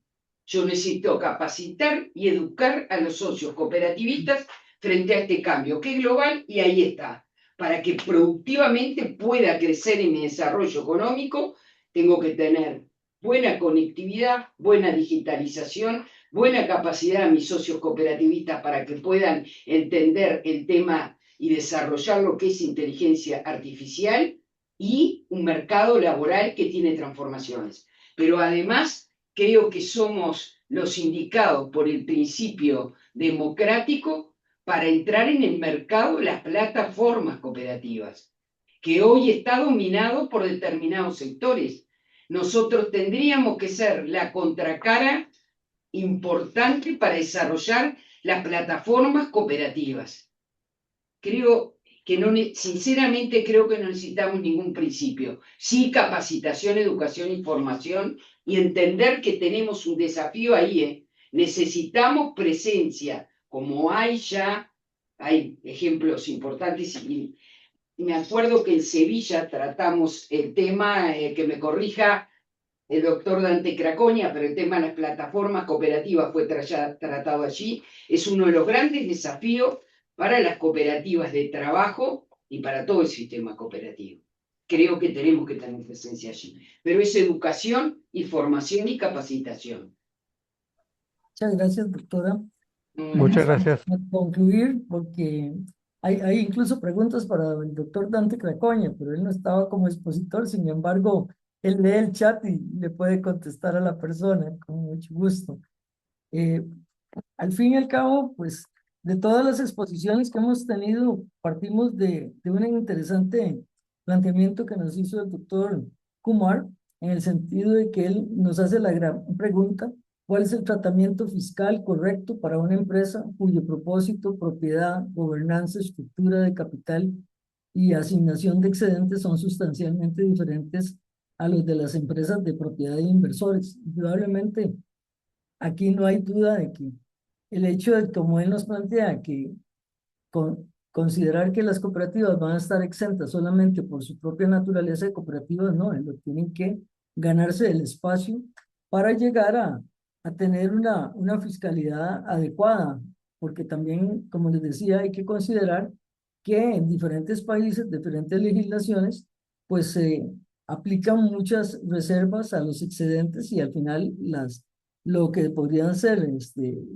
Yo necesito capacitar y educar a los socios cooperativistas frente a este cambio, que es global, y ahí está. Para que productivamente pueda crecer en mi desarrollo económico, tengo que tener buena conectividad, buena digitalización, buena capacidad a mis socios cooperativistas para que puedan entender el tema y desarrollar lo que es inteligencia artificial, y un mercado laboral que tiene transformaciones. Pero además creo que somos los indicados por el principio democrático para entrar en el mercado de las plataformas cooperativas, que hoy está dominado por determinados sectores. Nosotros tendríamos que ser la contracara importante para desarrollar las plataformas cooperativas. Creo que sinceramente creo que no necesitamos ningún principio. Sí, capacitación, educación y formación, y entender que tenemos un desafío ahí. Necesitamos presencia, como hay ejemplos importantes. Y me acuerdo que en Sevilla tratamos el tema, que me corrija el doctor Dante Cracoña, pero el tema de las plataformas cooperativas fue tratado allí. Es uno de los grandes desafíos para las cooperativas de trabajo y para todo el sistema cooperativo. Creo que tenemos que tener presencia allí. Pero es educación y formación y capacitación. Muchas gracias, doctora. Muchas gracias. A concluir, porque hay incluso preguntas para el doctor Dante Cracoña, pero él no estaba como expositor. Sin embargo, él lee el chat y le puede contestar a la persona con mucho gusto. Al fin y al cabo, pues, de todas las exposiciones que hemos tenido, partimos de un interesante planteamiento que nos hizo el doctor Kumar, en el sentido de que él nos hace la gran pregunta: ¿cuál es el tratamiento fiscal correcto para una empresa cuyo propósito, propiedad, gobernanza, estructura de capital y asignación de excedentes son sustancialmente diferentes a los de las empresas de propiedad de inversores? Indudablemente, aquí no hay duda de que el hecho de, como él nos plantea, que considerar que las cooperativas van a estar exentas solamente por su propia naturaleza de cooperativas, no, lo tienen que ganarse el espacio para llegar a tener una fiscalidad adecuada, porque también, como les decía, hay que considerar que en diferentes países, diferentes legislaciones, pues se aplican muchas reservas a los excedentes, y al final lo que podrían ser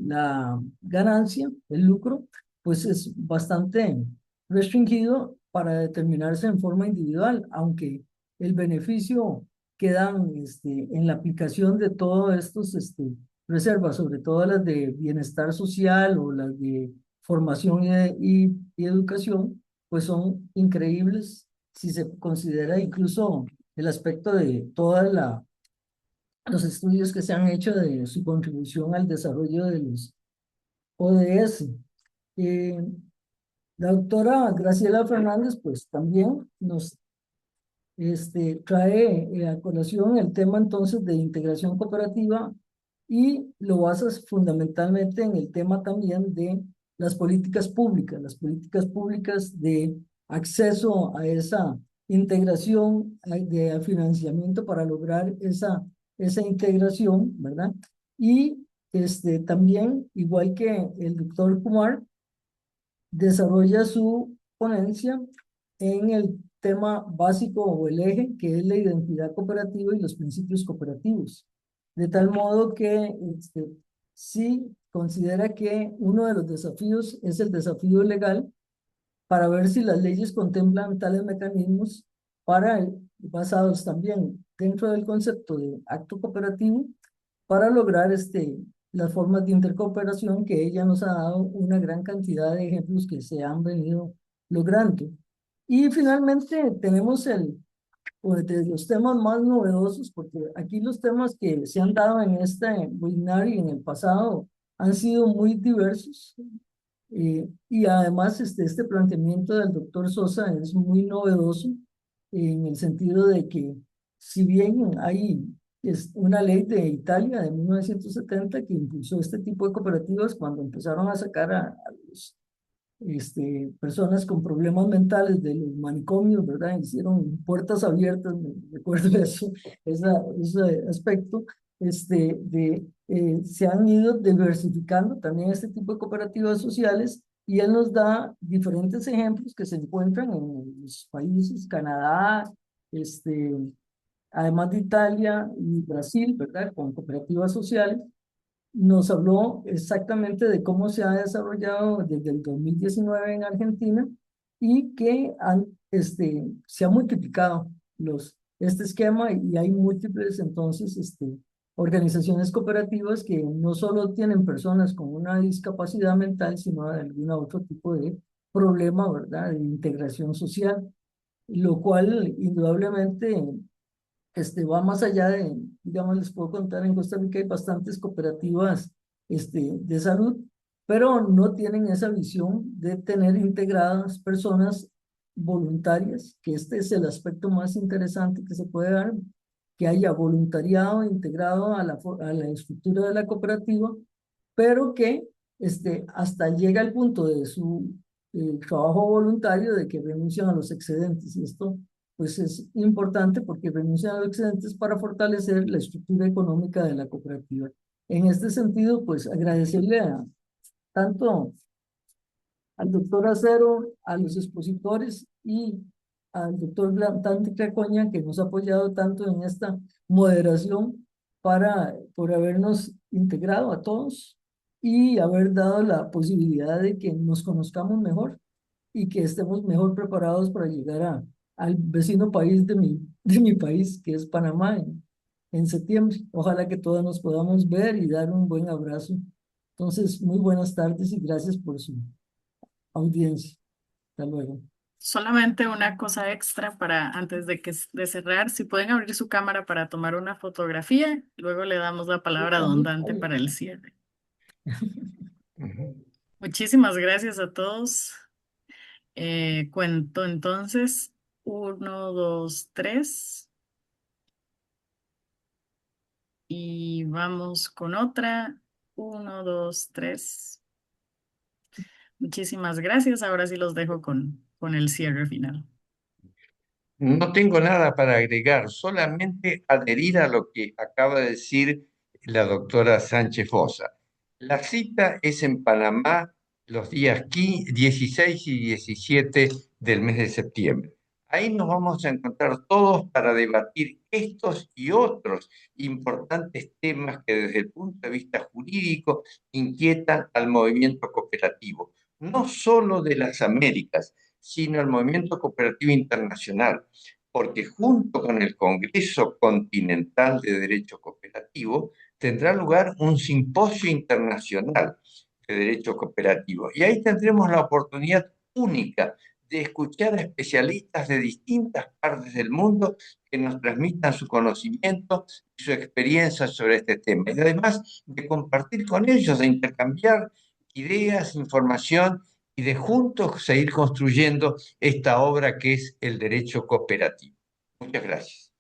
la ganancia, el lucro, pues es bastante restringido para determinarse en forma individual, aunque el beneficio que dan en la aplicación de todas estas reservas, sobre todo las de bienestar social o las de formación y educación, pues son increíbles si se considera incluso el aspecto de toda los estudios que se han hecho de su contribución al desarrollo de los ODS. Eh, la doctora Graciela Fernández, pues también nos trae a colación el tema entonces de integración cooperativa y lo basas fundamentalmente en el tema también de las políticas públicas de acceso a esa integración, de financiamiento para lograr esa integración, ¿verdad? Y también, igual que el doctor Kumar, desarrolla su ponencia en el tema básico o el eje, que es la identidad cooperativa y los principios cooperativos. De tal modo que sí considera que uno de los desafíos es el desafío legal para ver si las leyes contemplan tales mecanismos para, basados también dentro del concepto de acto cooperativo, para lograr las formas de intercooperación que ella nos ha dado una gran cantidad de ejemplos que se han venido logrando. Y finalmente tenemos de los temas más novedosos, porque aquí los temas que se han dado en este webinar y en el pasado han sido muy diversos. Y además este planteamiento del doctor Sosa es muy novedoso en el sentido de que si bien hay una ley de Italia de 1970 que impulsó este tipo de cooperativas cuando empezaron a sacar a los personas con problemas mentales de los manicomios, ¿verdad? Hicieron puertas abiertas, me recuerdo eso, ese aspecto, se han ido diversificando también este tipo de cooperativas sociales y él nos da diferentes ejemplos que se encuentran en los países, Canadá, además de Italia y Brasil, ¿verdad? Con cooperativas sociales nos habló exactamente de cómo se ha desarrollado desde el 2019 en Argentina y que se ha multiplicado este esquema y hay múltiples entonces organizaciones cooperativas que no solo tienen personas con una discapacidad mental, sino de algún otro tipo de problema, ¿verdad? De integración social, lo cual indudablemente va más allá de, digamos, les puedo contar, en Costa Rica hay bastantes cooperativas de salud, pero no tienen esa visión de tener integradas personas voluntarias, que este es el aspecto más interesante que se puede dar, que haya voluntariado integrado a la estructura de la cooperativa, pero que hasta llega al punto de su trabajo voluntario de que renuncian a los excedentes. Y esto pues es importante porque renuncian a los excedentes para fortalecer la estructura económica de la cooperativa. En este sentido, pues agradecerle tanto al doctor Acero, a los expositores y al doctor Dante Cacoña, que nos ha apoyado tanto en esta moderación por habernos integrado a todos y haber dado la posibilidad de que nos conozcamos mejor y que estemos mejor preparados para llegar al vecino país de mi país, que es Panamá, en septiembre. Ojalá que todos nos podamos ver y dar un buen abrazo. Entonces, muy buenas tardes y gracias por su audiencia. Hasta luego. Solamente una cosa extra para antes de cerrar, si pueden abrir su cámara para tomar una fotografía, luego le damos la palabra a don Dante para el cierre. Muchísimas gracias a todos. Cuento entonces, 1, 2, 3. Y vamos con otra, 1, 2, 3. Muchísimas gracias. Ahora sí los dejo con el cierre final. No tengo nada para agregar, solamente adherir a lo que acaba de decir la doctora Sánchez Fosa. La cita es en Panamá los días 16 y 17 del mes de septiembre. Ahí nos vamos a encontrar todos para debatir estos y otros importantes temas que desde el punto de vista jurídico inquietan al movimiento cooperativo, no solo de las Américas, sino el movimiento cooperativo internacional, porque junto con el Congreso Continental de Derecho Cooperativo tendrá lugar un simposio internacional de derecho cooperativo. Y ahí tendremos la oportunidad única de escuchar a especialistas de distintas partes del mundo que nos transmitan su conocimiento y su experiencia sobre este tema. Y además de compartir con ellos, de intercambiar ideas, información y de juntos seguir construyendo esta obra que es el derecho cooperativo. Muchas gracias.